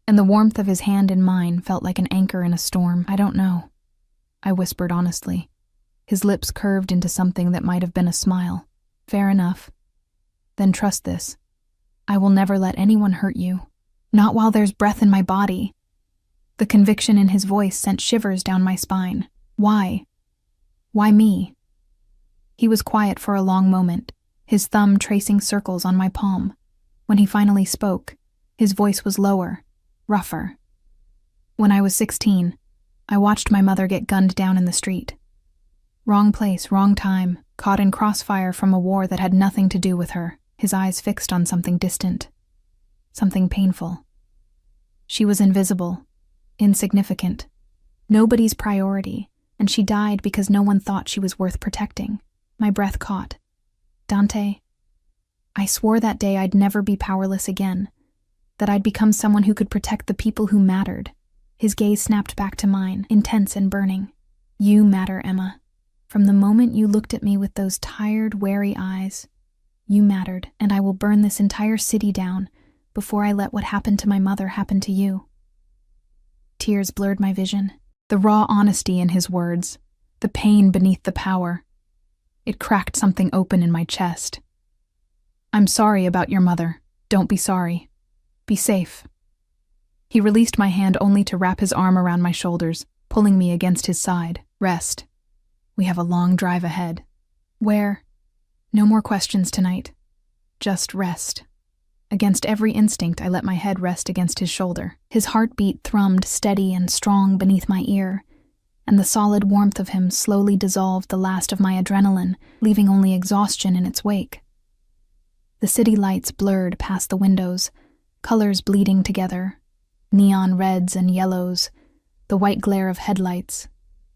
And the warmth of his hand in mine felt like an anchor in a storm. "I don't know," I whispered honestly. His lips curved into something that might have been a smile. "Fair enough. Then trust this. I will never let anyone hurt you. Not while there's breath in my body." The conviction in his voice sent shivers down my spine. Why? Why me? He was quiet for a long moment, his thumb tracing circles on my palm. When he finally spoke, his voice was lower, rougher. "When I was 16, I watched my mother get gunned down in the street. Wrong place, wrong time, caught in crossfire from a war that had nothing to do with her," his eyes fixed on something distant, something painful. "She was invisible, insignificant, nobody's priority, and she died because no one thought she was worth protecting." My breath caught. "Dante, I swore that day I'd never be powerless again, that I'd become someone who could protect the people who mattered." His gaze snapped back to mine, intense and burning. "You matter, Emma. From the moment you looked at me with those tired, wary eyes, you mattered, and I will burn this entire city down before I let what happened to my mother happen to you." Tears blurred my vision. The raw honesty in his words, the pain beneath the power. It cracked something open in my chest. "I'm sorry about your mother. Don't be sorry. Be safe." He released my hand only to wrap his arm around my shoulders, pulling me against his side. "Rest. We have a long drive ahead." "Where?" "No more questions tonight. Just rest." Against every instinct, I let my head rest against his shoulder. His heartbeat thrummed steady and strong beneath my ear, and the solid warmth of him slowly dissolved the last of my adrenaline, leaving only exhaustion in its wake. The city lights blurred past the windows, colors bleeding together, neon reds and yellows, the white glare of headlights,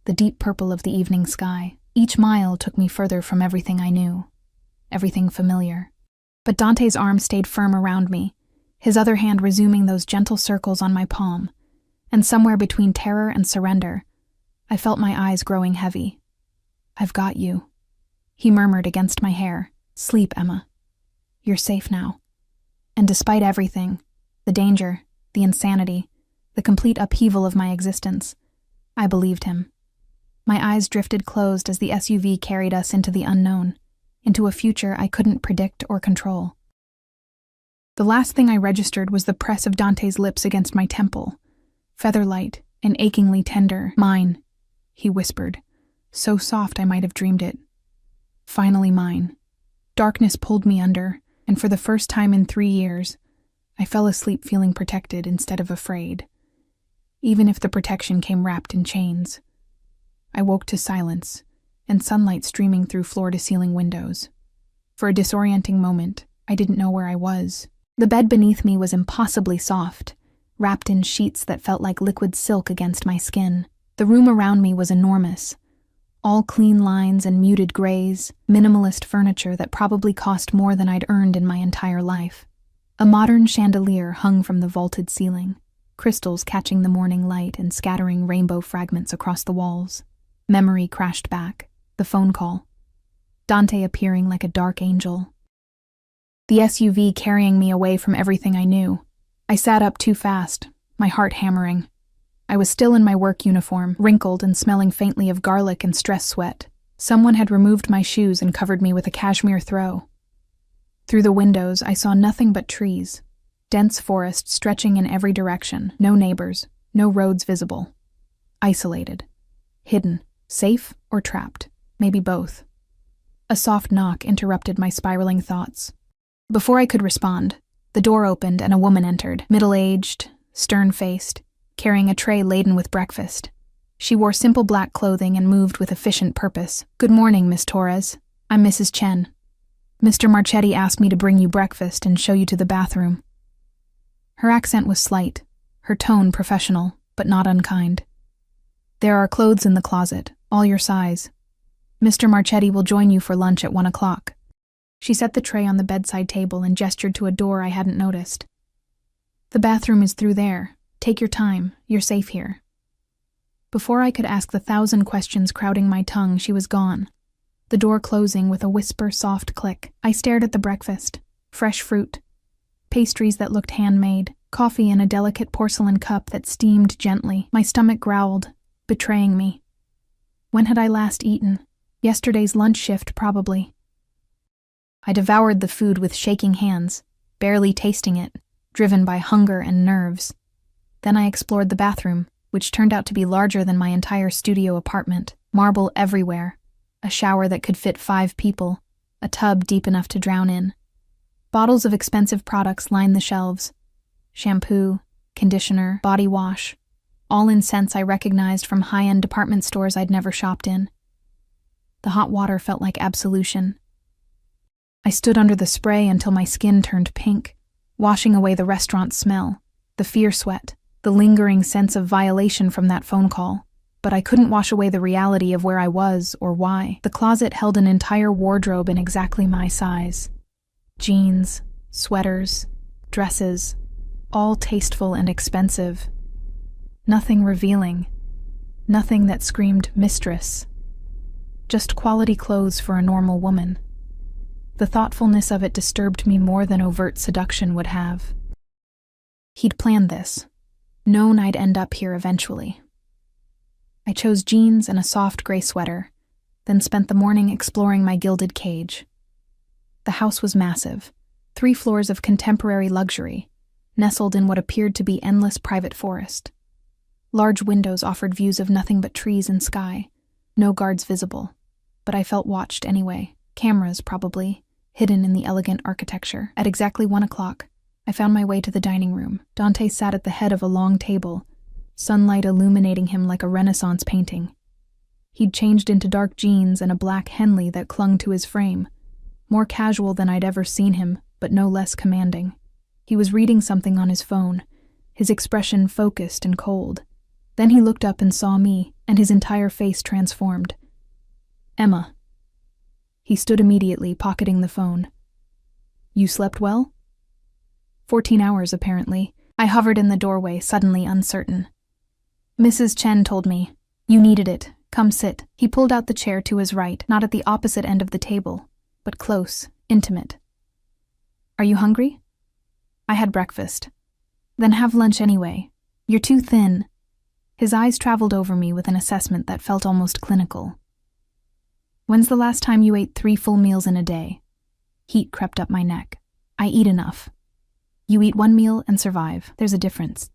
the deep purple of the evening sky. Each mile took me further from everything I knew, everything familiar. But Dante's arm stayed firm around me, his other hand resuming those gentle circles on my palm, and somewhere between terror and surrender, I felt my eyes growing heavy. "I've got you," he murmured against my hair. "Sleep, Emma. You're safe now." And despite everything, the danger, the insanity, the complete upheaval of my existence, I believed him. My eyes drifted closed as the SUV carried us into the unknown, into a future I couldn't predict or control. The last thing I registered was the press of Dante's lips against my temple, feather-light and achingly tender. "Mine," he whispered, so soft I might have dreamed it. Finally mine. Darkness pulled me under, and for the first time in 3 years, I fell asleep feeling protected instead of afraid, even if the protection came wrapped in chains. I woke to silence, and sunlight streaming through floor-to-ceiling windows. For a disorienting moment, I didn't know where I was. The bed beneath me was impossibly soft, wrapped in sheets that felt like liquid silk against my skin. The room around me was enormous, all clean lines and muted grays, minimalist furniture that probably cost more than I'd earned in my entire life. A modern chandelier hung from the vaulted ceiling, crystals catching the morning light and scattering rainbow fragments across the walls. Memory crashed back. The phone call. Dante appearing like a dark angel. The SUV carrying me away from everything I knew. I sat up too fast, my heart hammering. I was still in my work uniform, wrinkled and smelling faintly of garlic and stress sweat. Someone had removed my shoes and covered me with a cashmere throw. Through the windows, I saw nothing but trees, dense forest stretching in every direction, no neighbors, no roads visible. Isolated. Hidden. Safe or trapped. Maybe both. A soft knock interrupted my spiraling thoughts. Before I could respond, the door opened and a woman entered, middle-aged, stern-faced, carrying a tray laden with breakfast. She wore simple black clothing and moved with efficient purpose. "Good morning, Miss Torres. I'm Mrs. Chen. Mr. Marchetti asked me to bring you breakfast and show you to the bathroom." Her accent was slight, her tone professional, but not unkind. There are clothes in the closet, all your size. Mr. Marchetti will join you for lunch at 1 o'clock. She set the tray on the bedside table and gestured to a door I hadn't noticed. The bathroom is through there. Take your time. You're safe here. Before I could ask the 1,000 questions crowding my tongue, she was gone. The door closing with a whisper soft click. I stared at the breakfast. Fresh fruit. Pastries that looked handmade. Coffee in a delicate porcelain cup that steamed gently. My stomach growled, betraying me. When had I last eaten? Yesterday's lunch shift, probably. I devoured the food with shaking hands, barely tasting it, driven by hunger and nerves. Then I explored the bathroom, which turned out to be larger than my entire studio apartment. Marble everywhere. A shower that could fit 5 people. A tub deep enough to drown in. Bottles of expensive products lined the shelves. Shampoo, conditioner, body wash. All in scents I recognized from high-end department stores I'd never shopped in. The hot water felt like absolution. I stood under the spray until my skin turned pink, washing away the restaurant smell, the fear sweat, the lingering sense of violation from that phone call. But I couldn't wash away the reality of where I was or why. The closet held an entire wardrobe in exactly my size. Jeans, sweaters, dresses, all tasteful and expensive. Nothing revealing. Nothing that screamed mistress. Just quality clothes for a normal woman. The thoughtfulness of it disturbed me more than overt seduction would have. He'd planned this, known I'd end up here eventually. I chose jeans and a soft gray sweater, then spent the morning exploring my gilded cage. The house was massive, 3 floors of contemporary luxury, nestled in what appeared to be endless private forest. Large windows offered views of nothing but trees and sky, no guards visible, but I felt watched anyway, cameras probably, hidden in the elegant architecture. At exactly 1 o'clock, I found my way to the dining room. Dante sat at the head of a long table, sunlight illuminating him like a Renaissance painting. He'd changed into dark jeans and a black Henley that clung to his frame, more casual than I'd ever seen him, but no less commanding. He was reading something on his phone, his expression focused and cold. Then he looked up and saw me, and his entire face transformed. "Emma." He stood immediately, pocketing the phone. "You slept well?" 14 hours, apparently. I hovered in the doorway, suddenly uncertain. "Mrs. Chen told me. You needed it. Come sit." He pulled out the chair to his right, not at the opposite end of the table, but close, intimate. "Are you hungry?" "I had breakfast." "Then have lunch anyway. You're too thin." His eyes traveled over me with an assessment that felt almost clinical. "When's the last time you ate 3 full meals in a day?" Heat crept up my neck. "I eat enough." "You eat 1 meal and survive. There's a difference."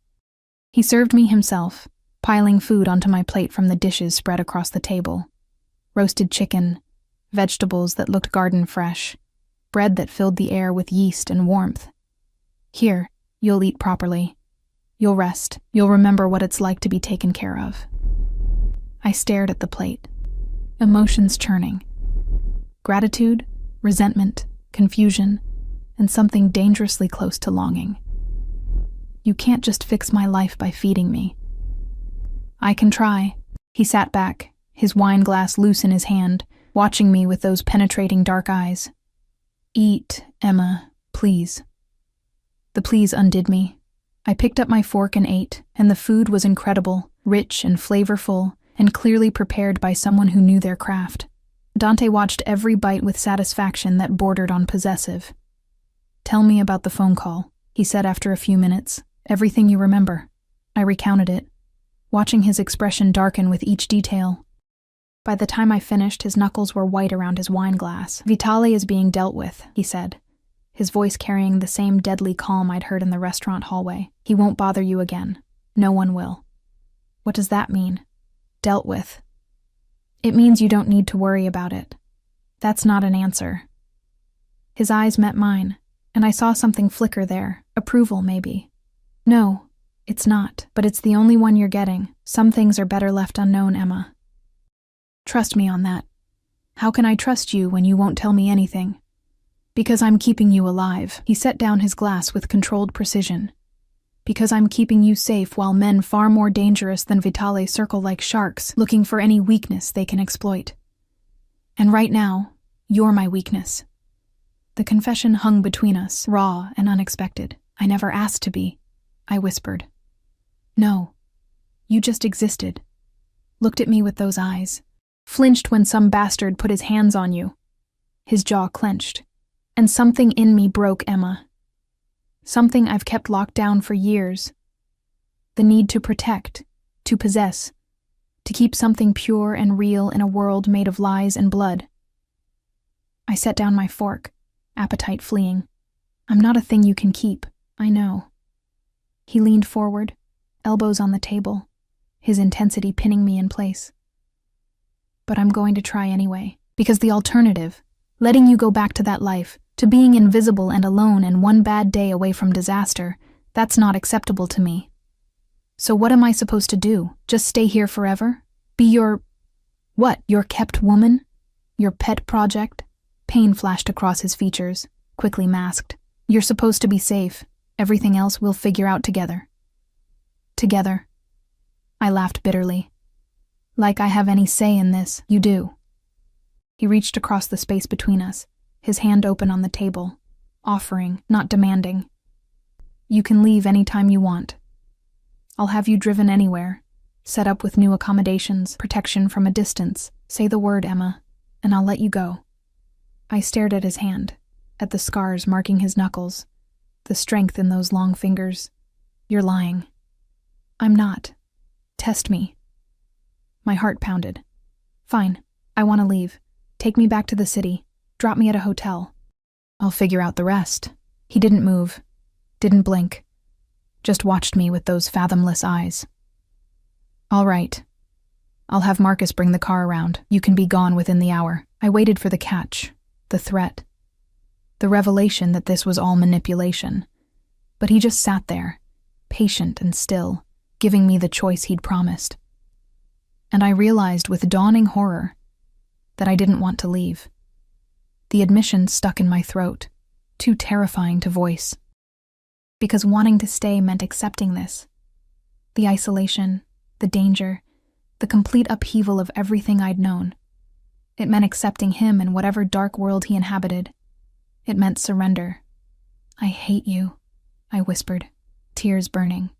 He served me himself, piling food onto my plate from the dishes spread across the table. Roasted chicken, vegetables that looked garden fresh, bread that filled the air with yeast and warmth. "Here, you'll eat properly. You'll rest. You'll remember what it's like to be taken care of." I stared at the plate, emotions churning. Gratitude, resentment, confusion, and something dangerously close to longing. "You can't just fix my life by feeding me." "I can try." He sat back, his wine glass loose in his hand, watching me with those penetrating dark eyes. "Eat, Emma, please." The please undid me. I picked up my fork and ate, and the food was incredible, rich and flavorful, and clearly prepared by someone who knew their craft. Dante watched every bite with satisfaction that bordered on possessive. "Tell me about the phone call," he said after a few minutes. "Everything you remember." I recounted it, watching his expression darken with each detail. By the time I finished, his knuckles were white around his wine glass. "Vitali is being dealt with," he said, his voice carrying the same deadly calm I'd heard in the restaurant hallway. "He won't bother you again. No one will." "What does that mean?" "Dealt with." "It means you don't need to worry about it." "That's not an answer." His eyes met mine, and I saw something flicker there, approval maybe. "No, it's not, but it's the only one you're getting. Some things are better left unknown, Emma. Trust me on that." "How can I trust you when you won't tell me anything?" "Because I'm keeping you alive." He set down his glass with controlled precision. Because I'm keeping you safe while men far more dangerous than Vitale circle like sharks, looking for any weakness they can exploit. And right now, you're my weakness. The confession hung between us, raw and unexpected. I never asked to be, I whispered. No, you just existed. Looked at me with those eyes. Flinched when some bastard put his hands on you. His jaw clenched. And something in me broke, Emma. Something I've kept locked down for years. The need to protect, to possess, to keep something pure and real in a world made of lies and blood. I set down my fork, appetite fleeing. I'm not a thing you can keep, I know. He leaned forward, elbows on the table, his intensity pinning me in place. But I'm going to try anyway, because the alternative, letting you go back to that life, to being invisible and alone and one bad day away from disaster, that's not acceptable to me. So what am I supposed to do? Just stay here forever? Be your... what, your kept woman? Your pet project? Pain flashed across his features, quickly masked. You're supposed to be safe. Everything else we'll figure out together. Together. I laughed bitterly. Like I have any say in this, you do. He reached across the space between us, his hand open on the table, offering, not demanding. You can leave any time you want. I'll have you driven anywhere, set up with new accommodations, protection from a distance. Say the word, Emma, and I'll let you go. I stared at his hand, at the scars marking his knuckles, the strength in those long fingers. You're lying. I'm not. Test me. My heart pounded. Fine, I want to leave. Take me back to the city. Drop me at a hotel. I'll figure out the rest. He didn't move, didn't blink, just watched me with those fathomless eyes. All right. I'll have Marcus bring the car around. You can be gone within the hour. I waited for the catch, the threat, the revelation that this was all manipulation. But he just sat there, patient and still, giving me the choice he'd promised. And I realized with dawning horror that I didn't want to leave. The admission stuck in my throat, too terrifying to voice. Because wanting to stay meant accepting this. The isolation, the danger, the complete upheaval of everything I'd known. It meant accepting him in whatever dark world he inhabited. It meant surrender. I hate you, I whispered, tears burning.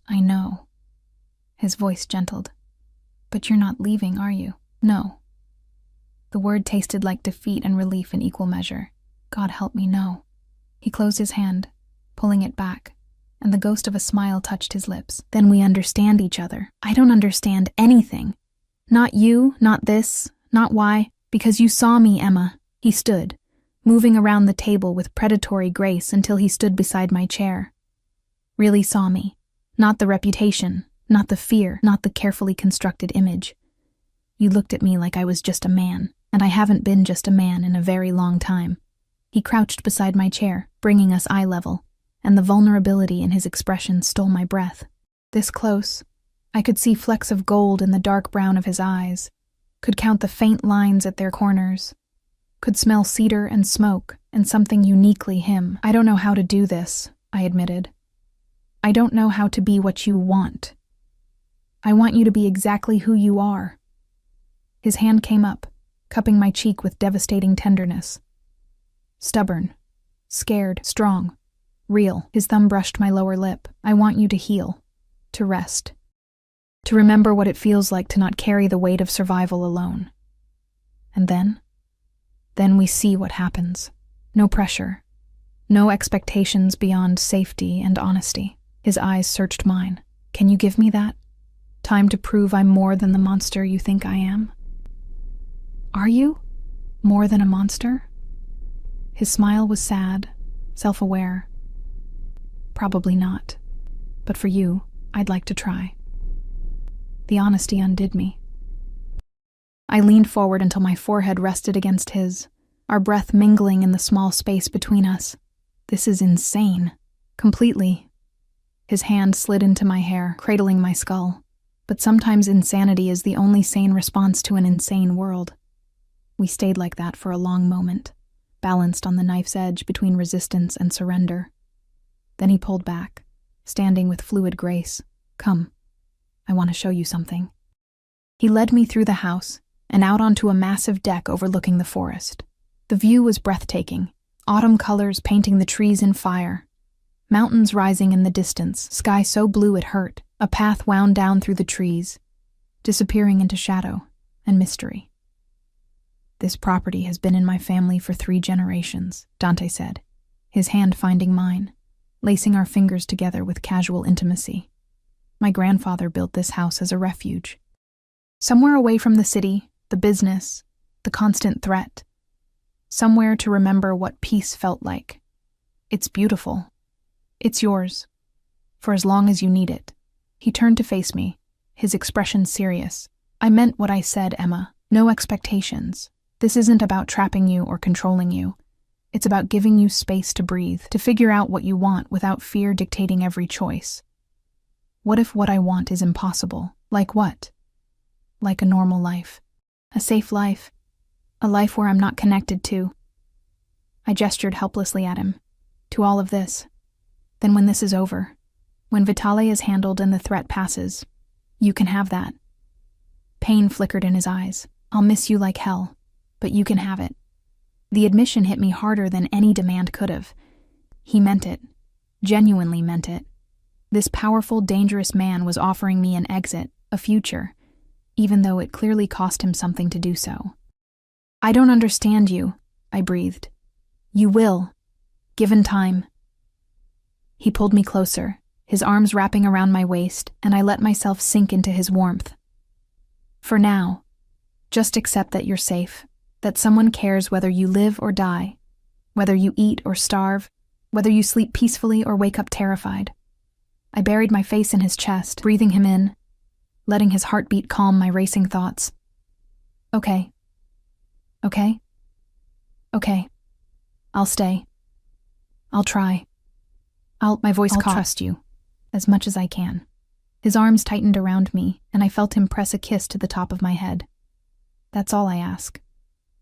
I know. His voice gentled. But you're not leaving, are you? No. The word tasted like defeat and relief in equal measure. God help me, no. He closed his hand, pulling it back, and the ghost of a smile touched his lips. Then we understand each other. I don't understand anything. Not you, not this, not why. Because you saw me, Emma. He stood, moving around the table with predatory grace until he stood beside my chair. Really saw me. Not the reputation, not the fear, not the carefully constructed image. You looked at me like I was just a man. And I haven't been just a man in a very long time. He crouched beside my chair, bringing us eye level, and the vulnerability in his expression stole my breath. This close, I could see flecks of gold in the dark brown of his eyes, could count the faint lines at their corners, could smell cedar and smoke and something uniquely him. I don't know how to do this, I admitted. I don't know how to be what you want. I want you to be exactly who you are. His hand came up, cupping my cheek with devastating tenderness. Stubborn, scared, strong, real. His thumb brushed my lower lip. I want you to heal, to rest, to remember what it feels like to not carry the weight of survival alone. And then we see what happens. No pressure, no expectations beyond safety and honesty. His eyes searched mine. Can you give me that? Time to prove I'm more than the monster you think I am? Are you? More than a monster? His smile was sad, self-aware. Probably not. But for you, I'd like to try. The honesty undid me. I leaned forward until my forehead rested against his, our breath mingling in the small space between us. This is insane. Completely. His hand slid into my hair, cradling my skull. But sometimes insanity is the only sane response to an insane world. We stayed like that for a long moment, balanced on the knife's edge between resistance and surrender. Then he pulled back, standing with fluid grace. "Come, I want to show you something." He led me through the house and out onto a massive deck overlooking the forest. The view was breathtaking, autumn colors painting the trees in fire. Mountains rising in the distance, sky so blue it hurt. A path wound down through the trees, disappearing into shadow and mystery. "This property has been in my family for 3 generations, Dante said, his hand finding mine, lacing our fingers together with casual intimacy. "My grandfather built this house as a refuge. Somewhere away from the city, the business, the constant threat. Somewhere to remember what peace felt like. It's beautiful. It's yours. For as long as you need it." He turned to face me, his expression serious. "I meant what I said, Emma. No expectations. This isn't about trapping you or controlling you. It's about giving you space to breathe, to figure out what you want without fear dictating every choice. What if what I want is impossible? Like what? Like a normal life. A safe life. A life where I'm not connected to." I gestured helplessly at him. "To all of this. Then when this is over, when Vitale is handled and the threat passes, you can have that." Pain flickered in his eyes. "I'll miss you like hell, but you can have it." The admission hit me harder than any demand could have. He meant it. Genuinely meant it. This powerful, dangerous man was offering me an exit, a future, even though it clearly cost him something to do so. "I don't understand you," I breathed. "You will, given time." He pulled me closer, his arms wrapping around my waist, and I let myself sink into his warmth. "For now, just accept that you're safe, that someone cares whether you live or die, whether you eat or starve, whether you sleep peacefully or wake up terrified." I buried my face in his chest, breathing him in, letting his heartbeat calm my racing thoughts. "Okay. Okay? Okay. I'll stay. I'll try. My voice caught. I'll trust you, as much as I can." His arms tightened around me, and I felt him press a kiss to the top of my head. That's all I ask.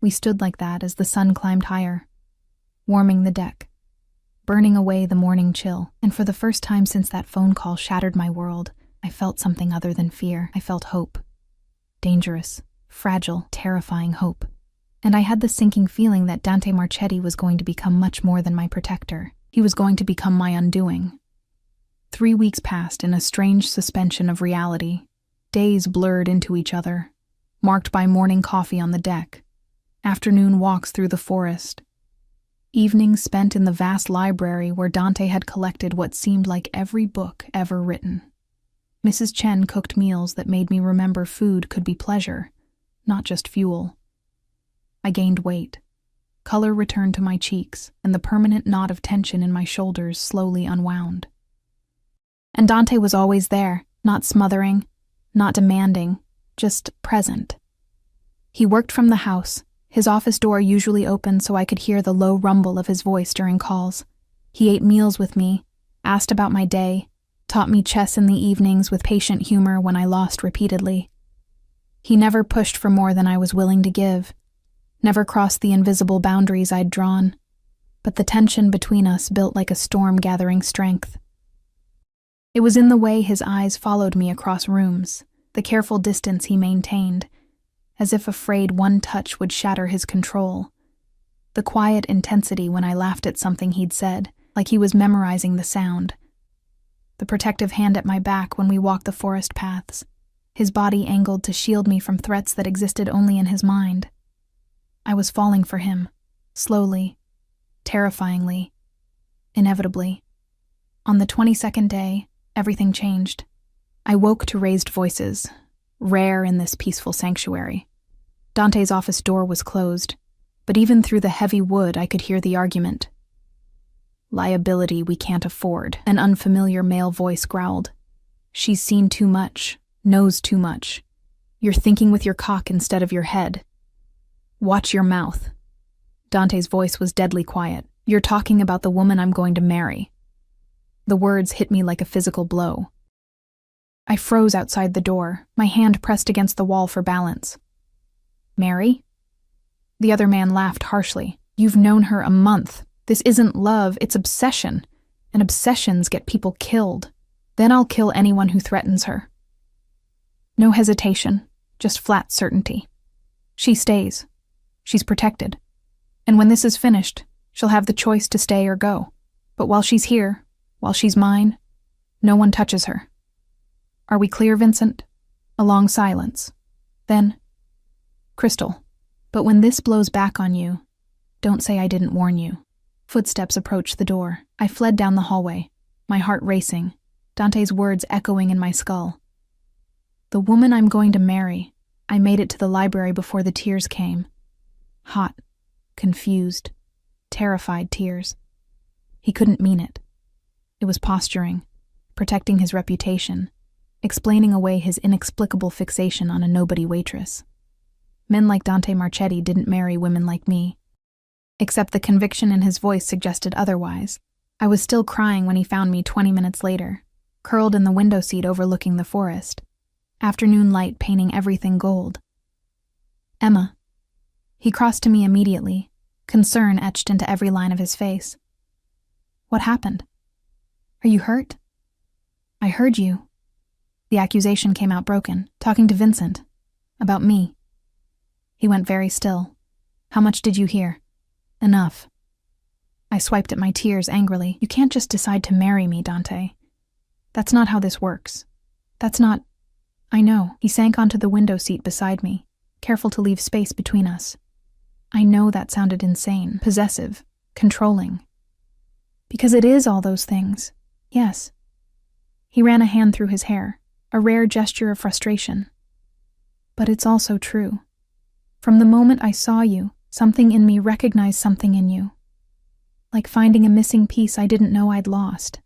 We stood like that as the sun climbed higher, warming the deck, burning away the morning chill, and for the first time since that phone call shattered my world, I felt something other than fear. I felt hope. Dangerous, fragile, terrifying hope. And I had the sinking feeling that Dante Marchetti was going to become much more than my protector. He was going to become my undoing. 3 weeks passed in a strange suspension of reality. Days blurred into each other, marked by morning coffee on the deck, afternoon walks through the forest, evenings spent in the vast library where Dante had collected what seemed like every book ever written. Mrs. Chen cooked meals that made me remember food could be pleasure, not just fuel. I gained weight. Color returned to my cheeks, and the permanent knot of tension in my shoulders slowly unwound. And Dante was always there, not smothering, not demanding, just present. He worked from the house, his office door usually open so I could hear the low rumble of his voice during calls. He ate meals with me, asked about my day, taught me chess in the evenings with patient humor when I lost repeatedly. He never pushed for more than I was willing to give, never crossed the invisible boundaries I'd drawn, but the tension between us built like a storm gathering strength. It was in the way his eyes followed me across rooms, the careful distance he maintained, as if afraid one touch would shatter his control. The quiet intensity when I laughed at something he'd said, like he was memorizing the sound. The protective hand at my back when we walked the forest paths, his body angled to shield me from threats that existed only in his mind. I was falling for him, slowly, terrifyingly, inevitably. On the 22nd day, everything changed. I woke to raised voices, rare in this peaceful sanctuary. Dante's office door was closed, but even through the heavy wood I could hear the argument. "Liability we can't afford," an unfamiliar male voice growled. "She's seen too much, knows too much. You're thinking with your cock instead of your head. Watch your mouth." Dante's voice was deadly quiet. "You're talking about the woman I'm going to marry." The words hit me like a physical blow. I froze outside the door, my hand pressed against the wall for balance. "Marry?" The other man laughed harshly. "You've known her a month. This isn't love, it's obsession. And obsessions get people killed. Then I'll kill anyone who threatens her. No hesitation, just flat certainty. She stays. She's protected. And when this is finished, she'll have the choice to stay or go. But while she's here, while she's mine, no one touches her. Are we clear, Vincent? A long silence. Then, Crystal, but when this blows back on you, don't say I didn't warn you. Footsteps approached the door. I fled down the hallway, my heart racing, Dante's words echoing in my skull. The woman I'm going to marry. I made it to the library before the tears came. Hot, confused, terrified tears. He couldn't mean it. It was posturing, protecting his reputation, explaining away his inexplicable fixation on a nobody waitress. Men like Dante Marchetti didn't marry women like me. Except the conviction in his voice suggested otherwise. I was still crying when he found me 20 minutes later, curled in the window seat overlooking the forest, afternoon light painting everything gold. Emma. He crossed to me immediately, concern etched into every line of his face. What happened? Are you hurt? I heard you. The accusation came out broken, talking to Vincent. About me. He went very still. How much did you hear? Enough. I swiped at my tears angrily. You can't just decide to marry me, Dante. That's not how this works. That's not... I know. He sank onto the window seat beside me, careful to leave space between us. I know that sounded insane, possessive, controlling. Because it is all those things. Yes. He ran a hand through his hair, a rare gesture of frustration. But it's also true. From the moment I saw you, something in me recognized something in you. Like finding a missing piece I didn't know I'd lost.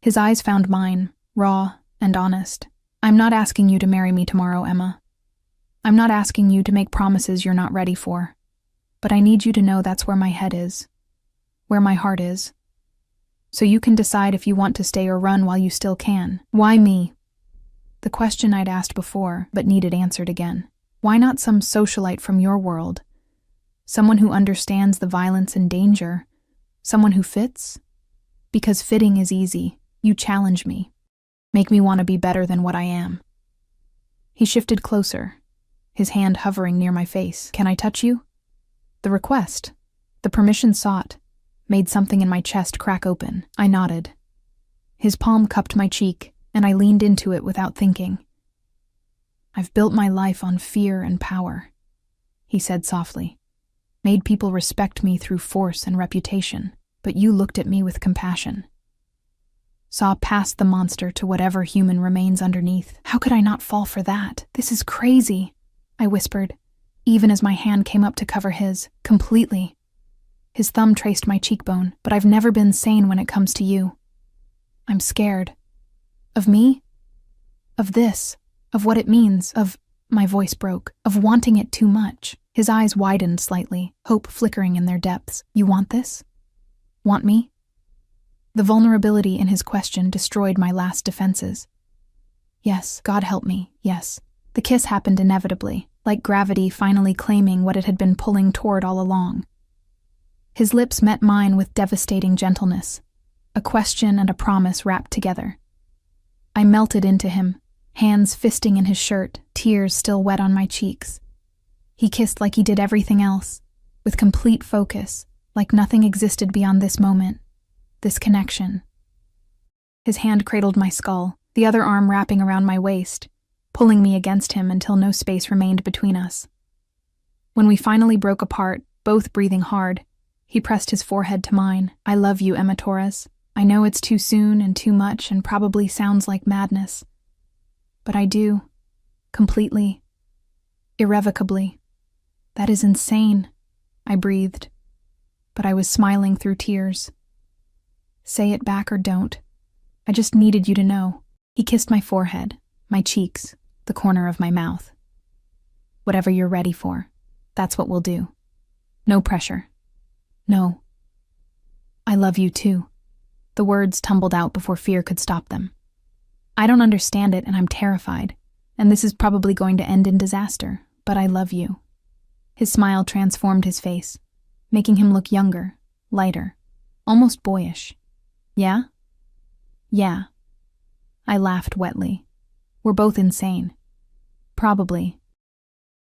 His eyes found mine, raw and honest. I'm not asking you to marry me tomorrow, Emma. I'm not asking you to make promises you're not ready for. But I need you to know that's where my head is. Where my heart is. So you can decide if you want to stay or run while you still can. Why me? The question I'd asked before, but needed answered again. Why not some socialite from your world? Someone who understands the violence and danger. Someone who fits? Because fitting is easy. You challenge me. Make me want to be better than what I am. He shifted closer, his hand hovering near my face. Can I touch you? The request, the permission sought, made something in my chest crack open. I nodded. His palm cupped my cheek, and I leaned into it without thinking. I've built my life on fear and power, he said softly. Made people respect me through force and reputation, but you looked at me with compassion. Saw past the monster to whatever human remains underneath. How could I not fall for that? This is crazy, I whispered, even as my hand came up to cover his, completely. His thumb traced my cheekbone, but I've never been sane when it comes to you. I'm scared. Of me? Of this. Of what it means. Of, my voice broke, of wanting it too much. His eyes widened slightly, hope flickering in their depths. You want this? Want me? The vulnerability in his question destroyed my last defenses. Yes, God help me, yes. The kiss happened inevitably, like gravity finally claiming what it had been pulling toward all along. His lips met mine with devastating gentleness, a question and a promise wrapped together. I melted into him, hands fisting in his shirt, tears still wet on my cheeks. He kissed like he did everything else, with complete focus, like nothing existed beyond this moment, this connection. His hand cradled my skull, the other arm wrapping around my waist, pulling me against him until no space remained between us. When we finally broke apart, both breathing hard, he pressed his forehead to mine. I love you, Emma Torres. I know it's too soon and too much and probably sounds like madness. But I do. Completely. Irrevocably. That is insane, I breathed. But I was smiling through tears. Say it back or don't. I just needed you to know. He kissed my forehead, my cheeks, the corner of my mouth. Whatever you're ready for, that's what we'll do. No pressure. No. I love you too. The words tumbled out before fear could stop them. I don't understand it and I'm terrified, and this is probably going to end in disaster, but I love you. His smile transformed his face, making him look younger, lighter, almost boyish. Yeah? Yeah. I laughed wetly. We're both insane. Probably.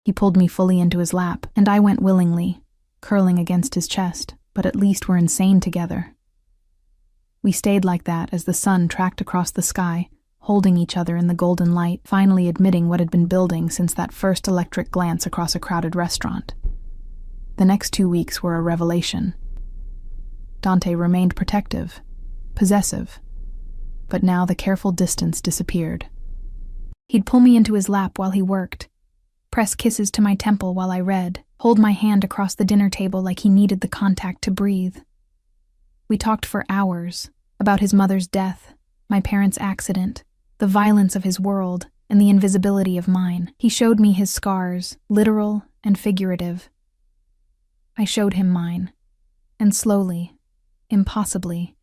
He pulled me fully into his lap, and I went willingly, curling against his chest, but at least we're insane together. We stayed like that as the sun tracked across the sky, holding each other in the golden light, finally admitting what had been building since that first electric glance across a crowded restaurant. The next 2 weeks were a revelation. Dante remained protective, possessive, but now the careful distance disappeared. He'd pull me into his lap while he worked, press kisses to my temple while I read, hold my hand across the dinner table like he needed the contact to breathe. We talked for hours about his mother's death, my parents' accident, the violence of his world, and the invisibility of mine. He showed me his scars, literal and figurative. I showed him mine, and slowly, impossibly,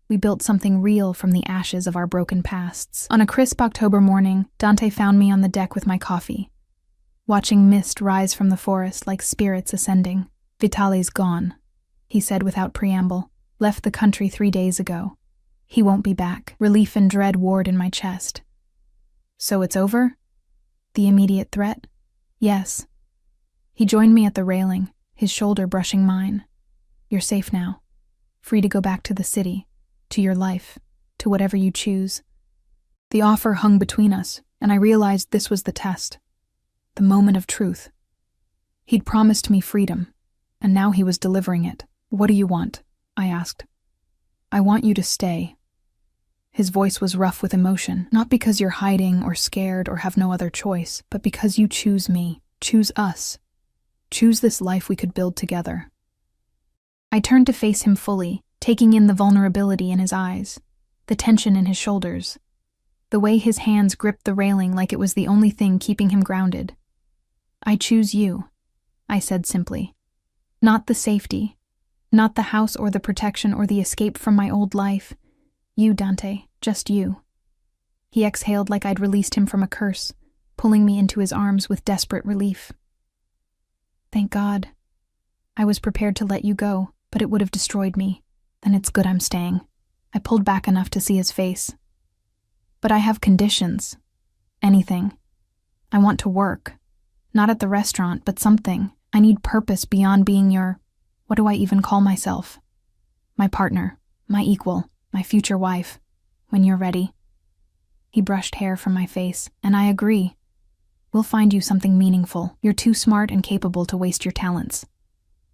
we built something real from the ashes of our broken pasts. On a crisp October morning, Dante found me on the deck with my coffee, watching mist rise from the forest like spirits ascending. Vitali's gone, he said without preamble. Left the country 3 days ago. He won't be back. Relief and dread warred in my chest. So it's over? The immediate threat? Yes. He joined me at the railing, his shoulder brushing mine. You're safe now. Free to go back to the city, to your life, to whatever you choose. The offer hung between us, and I realized this was the test. The moment of truth. He'd promised me freedom, and now he was delivering it. What do you want? I asked. I want you to stay. His voice was rough with emotion, not because you're hiding or scared or have no other choice, but because you choose me, choose us, choose this life we could build together. I turned to face him fully, taking in the vulnerability in his eyes, the tension in his shoulders, the way his hands gripped the railing like it was the only thing keeping him grounded. I choose you, I said simply. Not the safety, not the house or the protection or the escape from my old life. You, Dante, just you. He exhaled like I'd released him from a curse, pulling me into his arms with desperate relief. Thank God. I was prepared to let you go, but it would have destroyed me. Then it's good I'm staying. I pulled back enough to see his face. But I have conditions. Anything. I want to work. Not at the restaurant, but something. I need purpose beyond being your... What do I even call myself? My partner, my equal, my future wife. When you're ready. He brushed hair from my face, and I agree. We'll find you something meaningful. You're too smart and capable to waste your talents.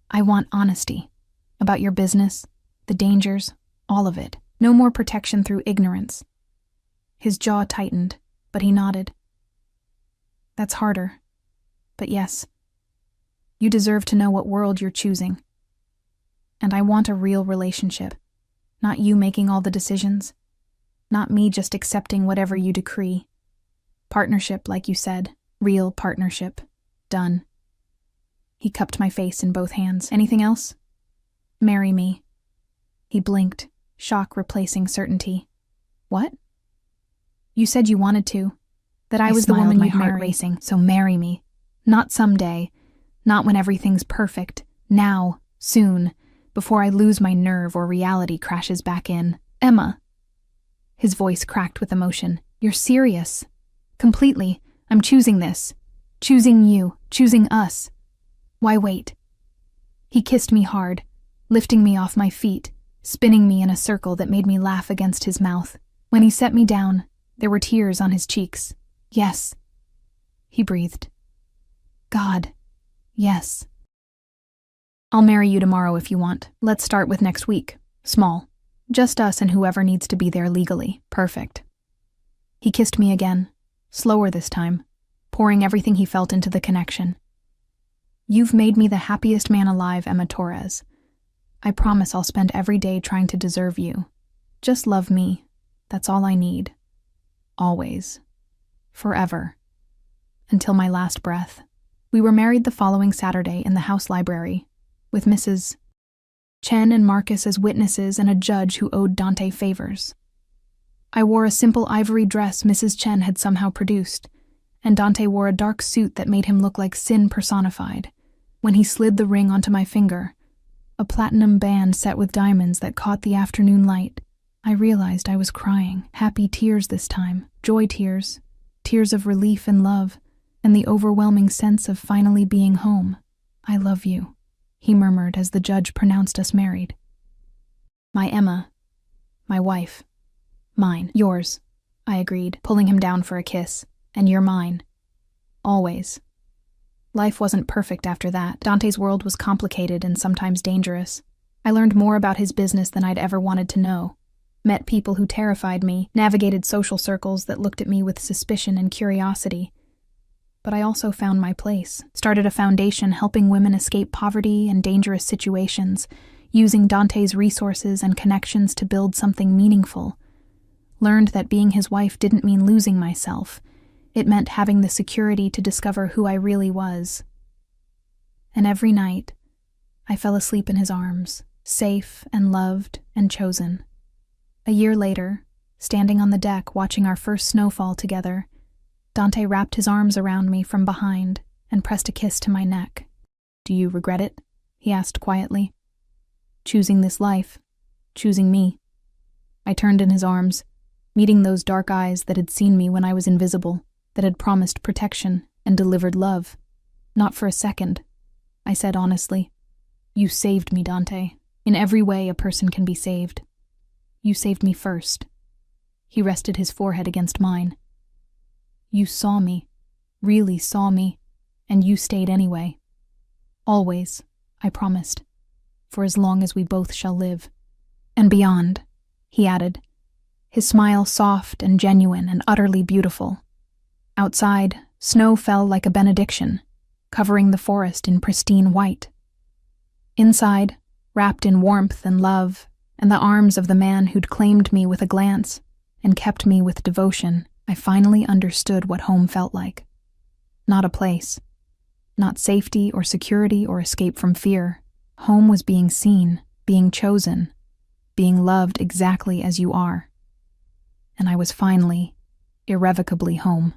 I want honesty. About your business, the dangers, all of it. No more protection through ignorance. His jaw tightened, but he nodded. That's harder. But yes. You deserve to know what world you're choosing. And I want a real relationship. Not you making all the decisions. Not me just accepting whatever you decree. Partnership, like you said. Real partnership. Done. He cupped my face in both hands. Anything else? Marry me. He blinked, shock replacing certainty. What? You said you wanted to. That I was the woman you'd marry. Racing, so marry me. Not someday. Not when everything's perfect. Now. Soon. Before I lose my nerve or reality crashes back in. Emma. His voice cracked with emotion. You're serious. Completely. I'm choosing this. Choosing you. Choosing us. Why wait? He kissed me hard, lifting me off my feet, spinning me in a circle that made me laugh against his mouth. When he set me down, there were tears on his cheeks. Yes. He breathed. God. Yes. I'll marry you tomorrow if you want. Let's start with next week. Small. Just us and whoever needs to be there legally. Perfect. He kissed me again, slower this time, pouring everything he felt into the connection. You've made me the happiest man alive, Emma Torres. I promise I'll spend every day trying to deserve you. Just love me. That's all I need. Always. Forever. Until my last breath. We were married the following Saturday in the house library, with Mrs. Chen and Marcus as witnesses and a judge who owed Dante favors. I wore a simple ivory dress Mrs. Chen had somehow produced, and Dante wore a dark suit that made him look like sin personified. When he slid the ring onto my finger, a platinum band set with diamonds that caught the afternoon light, I realized I was crying, happy tears this time, joy tears, tears of relief and love, and the overwhelming sense of finally being home. "I love you," he murmured as the judge pronounced us married. "My Emma, my wife, mine, yours," I agreed, pulling him down for a kiss. "And you're mine. Always." Life wasn't perfect after that. Dante's world was complicated and sometimes dangerous. I learned more about his business than I'd ever wanted to know. Met people who terrified me, navigated social circles that looked at me with suspicion and curiosity. But I also found my place, started a foundation helping women escape poverty and dangerous situations, using Dante's resources and connections to build something meaningful. Learned that being his wife didn't mean losing myself. It meant having the security to discover who I really was. And every night, I fell asleep in his arms, safe and loved and chosen. A year later, standing on the deck watching our first snowfall together, Dante wrapped his arms around me from behind and pressed a kiss to my neck. "Do you regret it?" he asked quietly. "Choosing this life, choosing me." I turned in his arms, meeting those dark eyes that had seen me when I was invisible, that had promised protection and delivered love. "Not for a second," I said honestly. "You saved me, Dante, in every way a person can be saved. You saved me first." He rested his forehead against mine. "You saw me, really saw me, and you stayed anyway. Always, I promised, for as long as we both shall live. And beyond," he added, his smile soft and genuine and utterly beautiful. Outside, snow fell like a benediction, covering the forest in pristine white. Inside, wrapped in warmth and love, and the arms of the man who'd claimed me with a glance and kept me with devotion, I finally understood what home felt like. Not a place. Not safety or security or escape from fear. Home was being seen, being chosen, being loved exactly as you are. And I was finally, irrevocably home.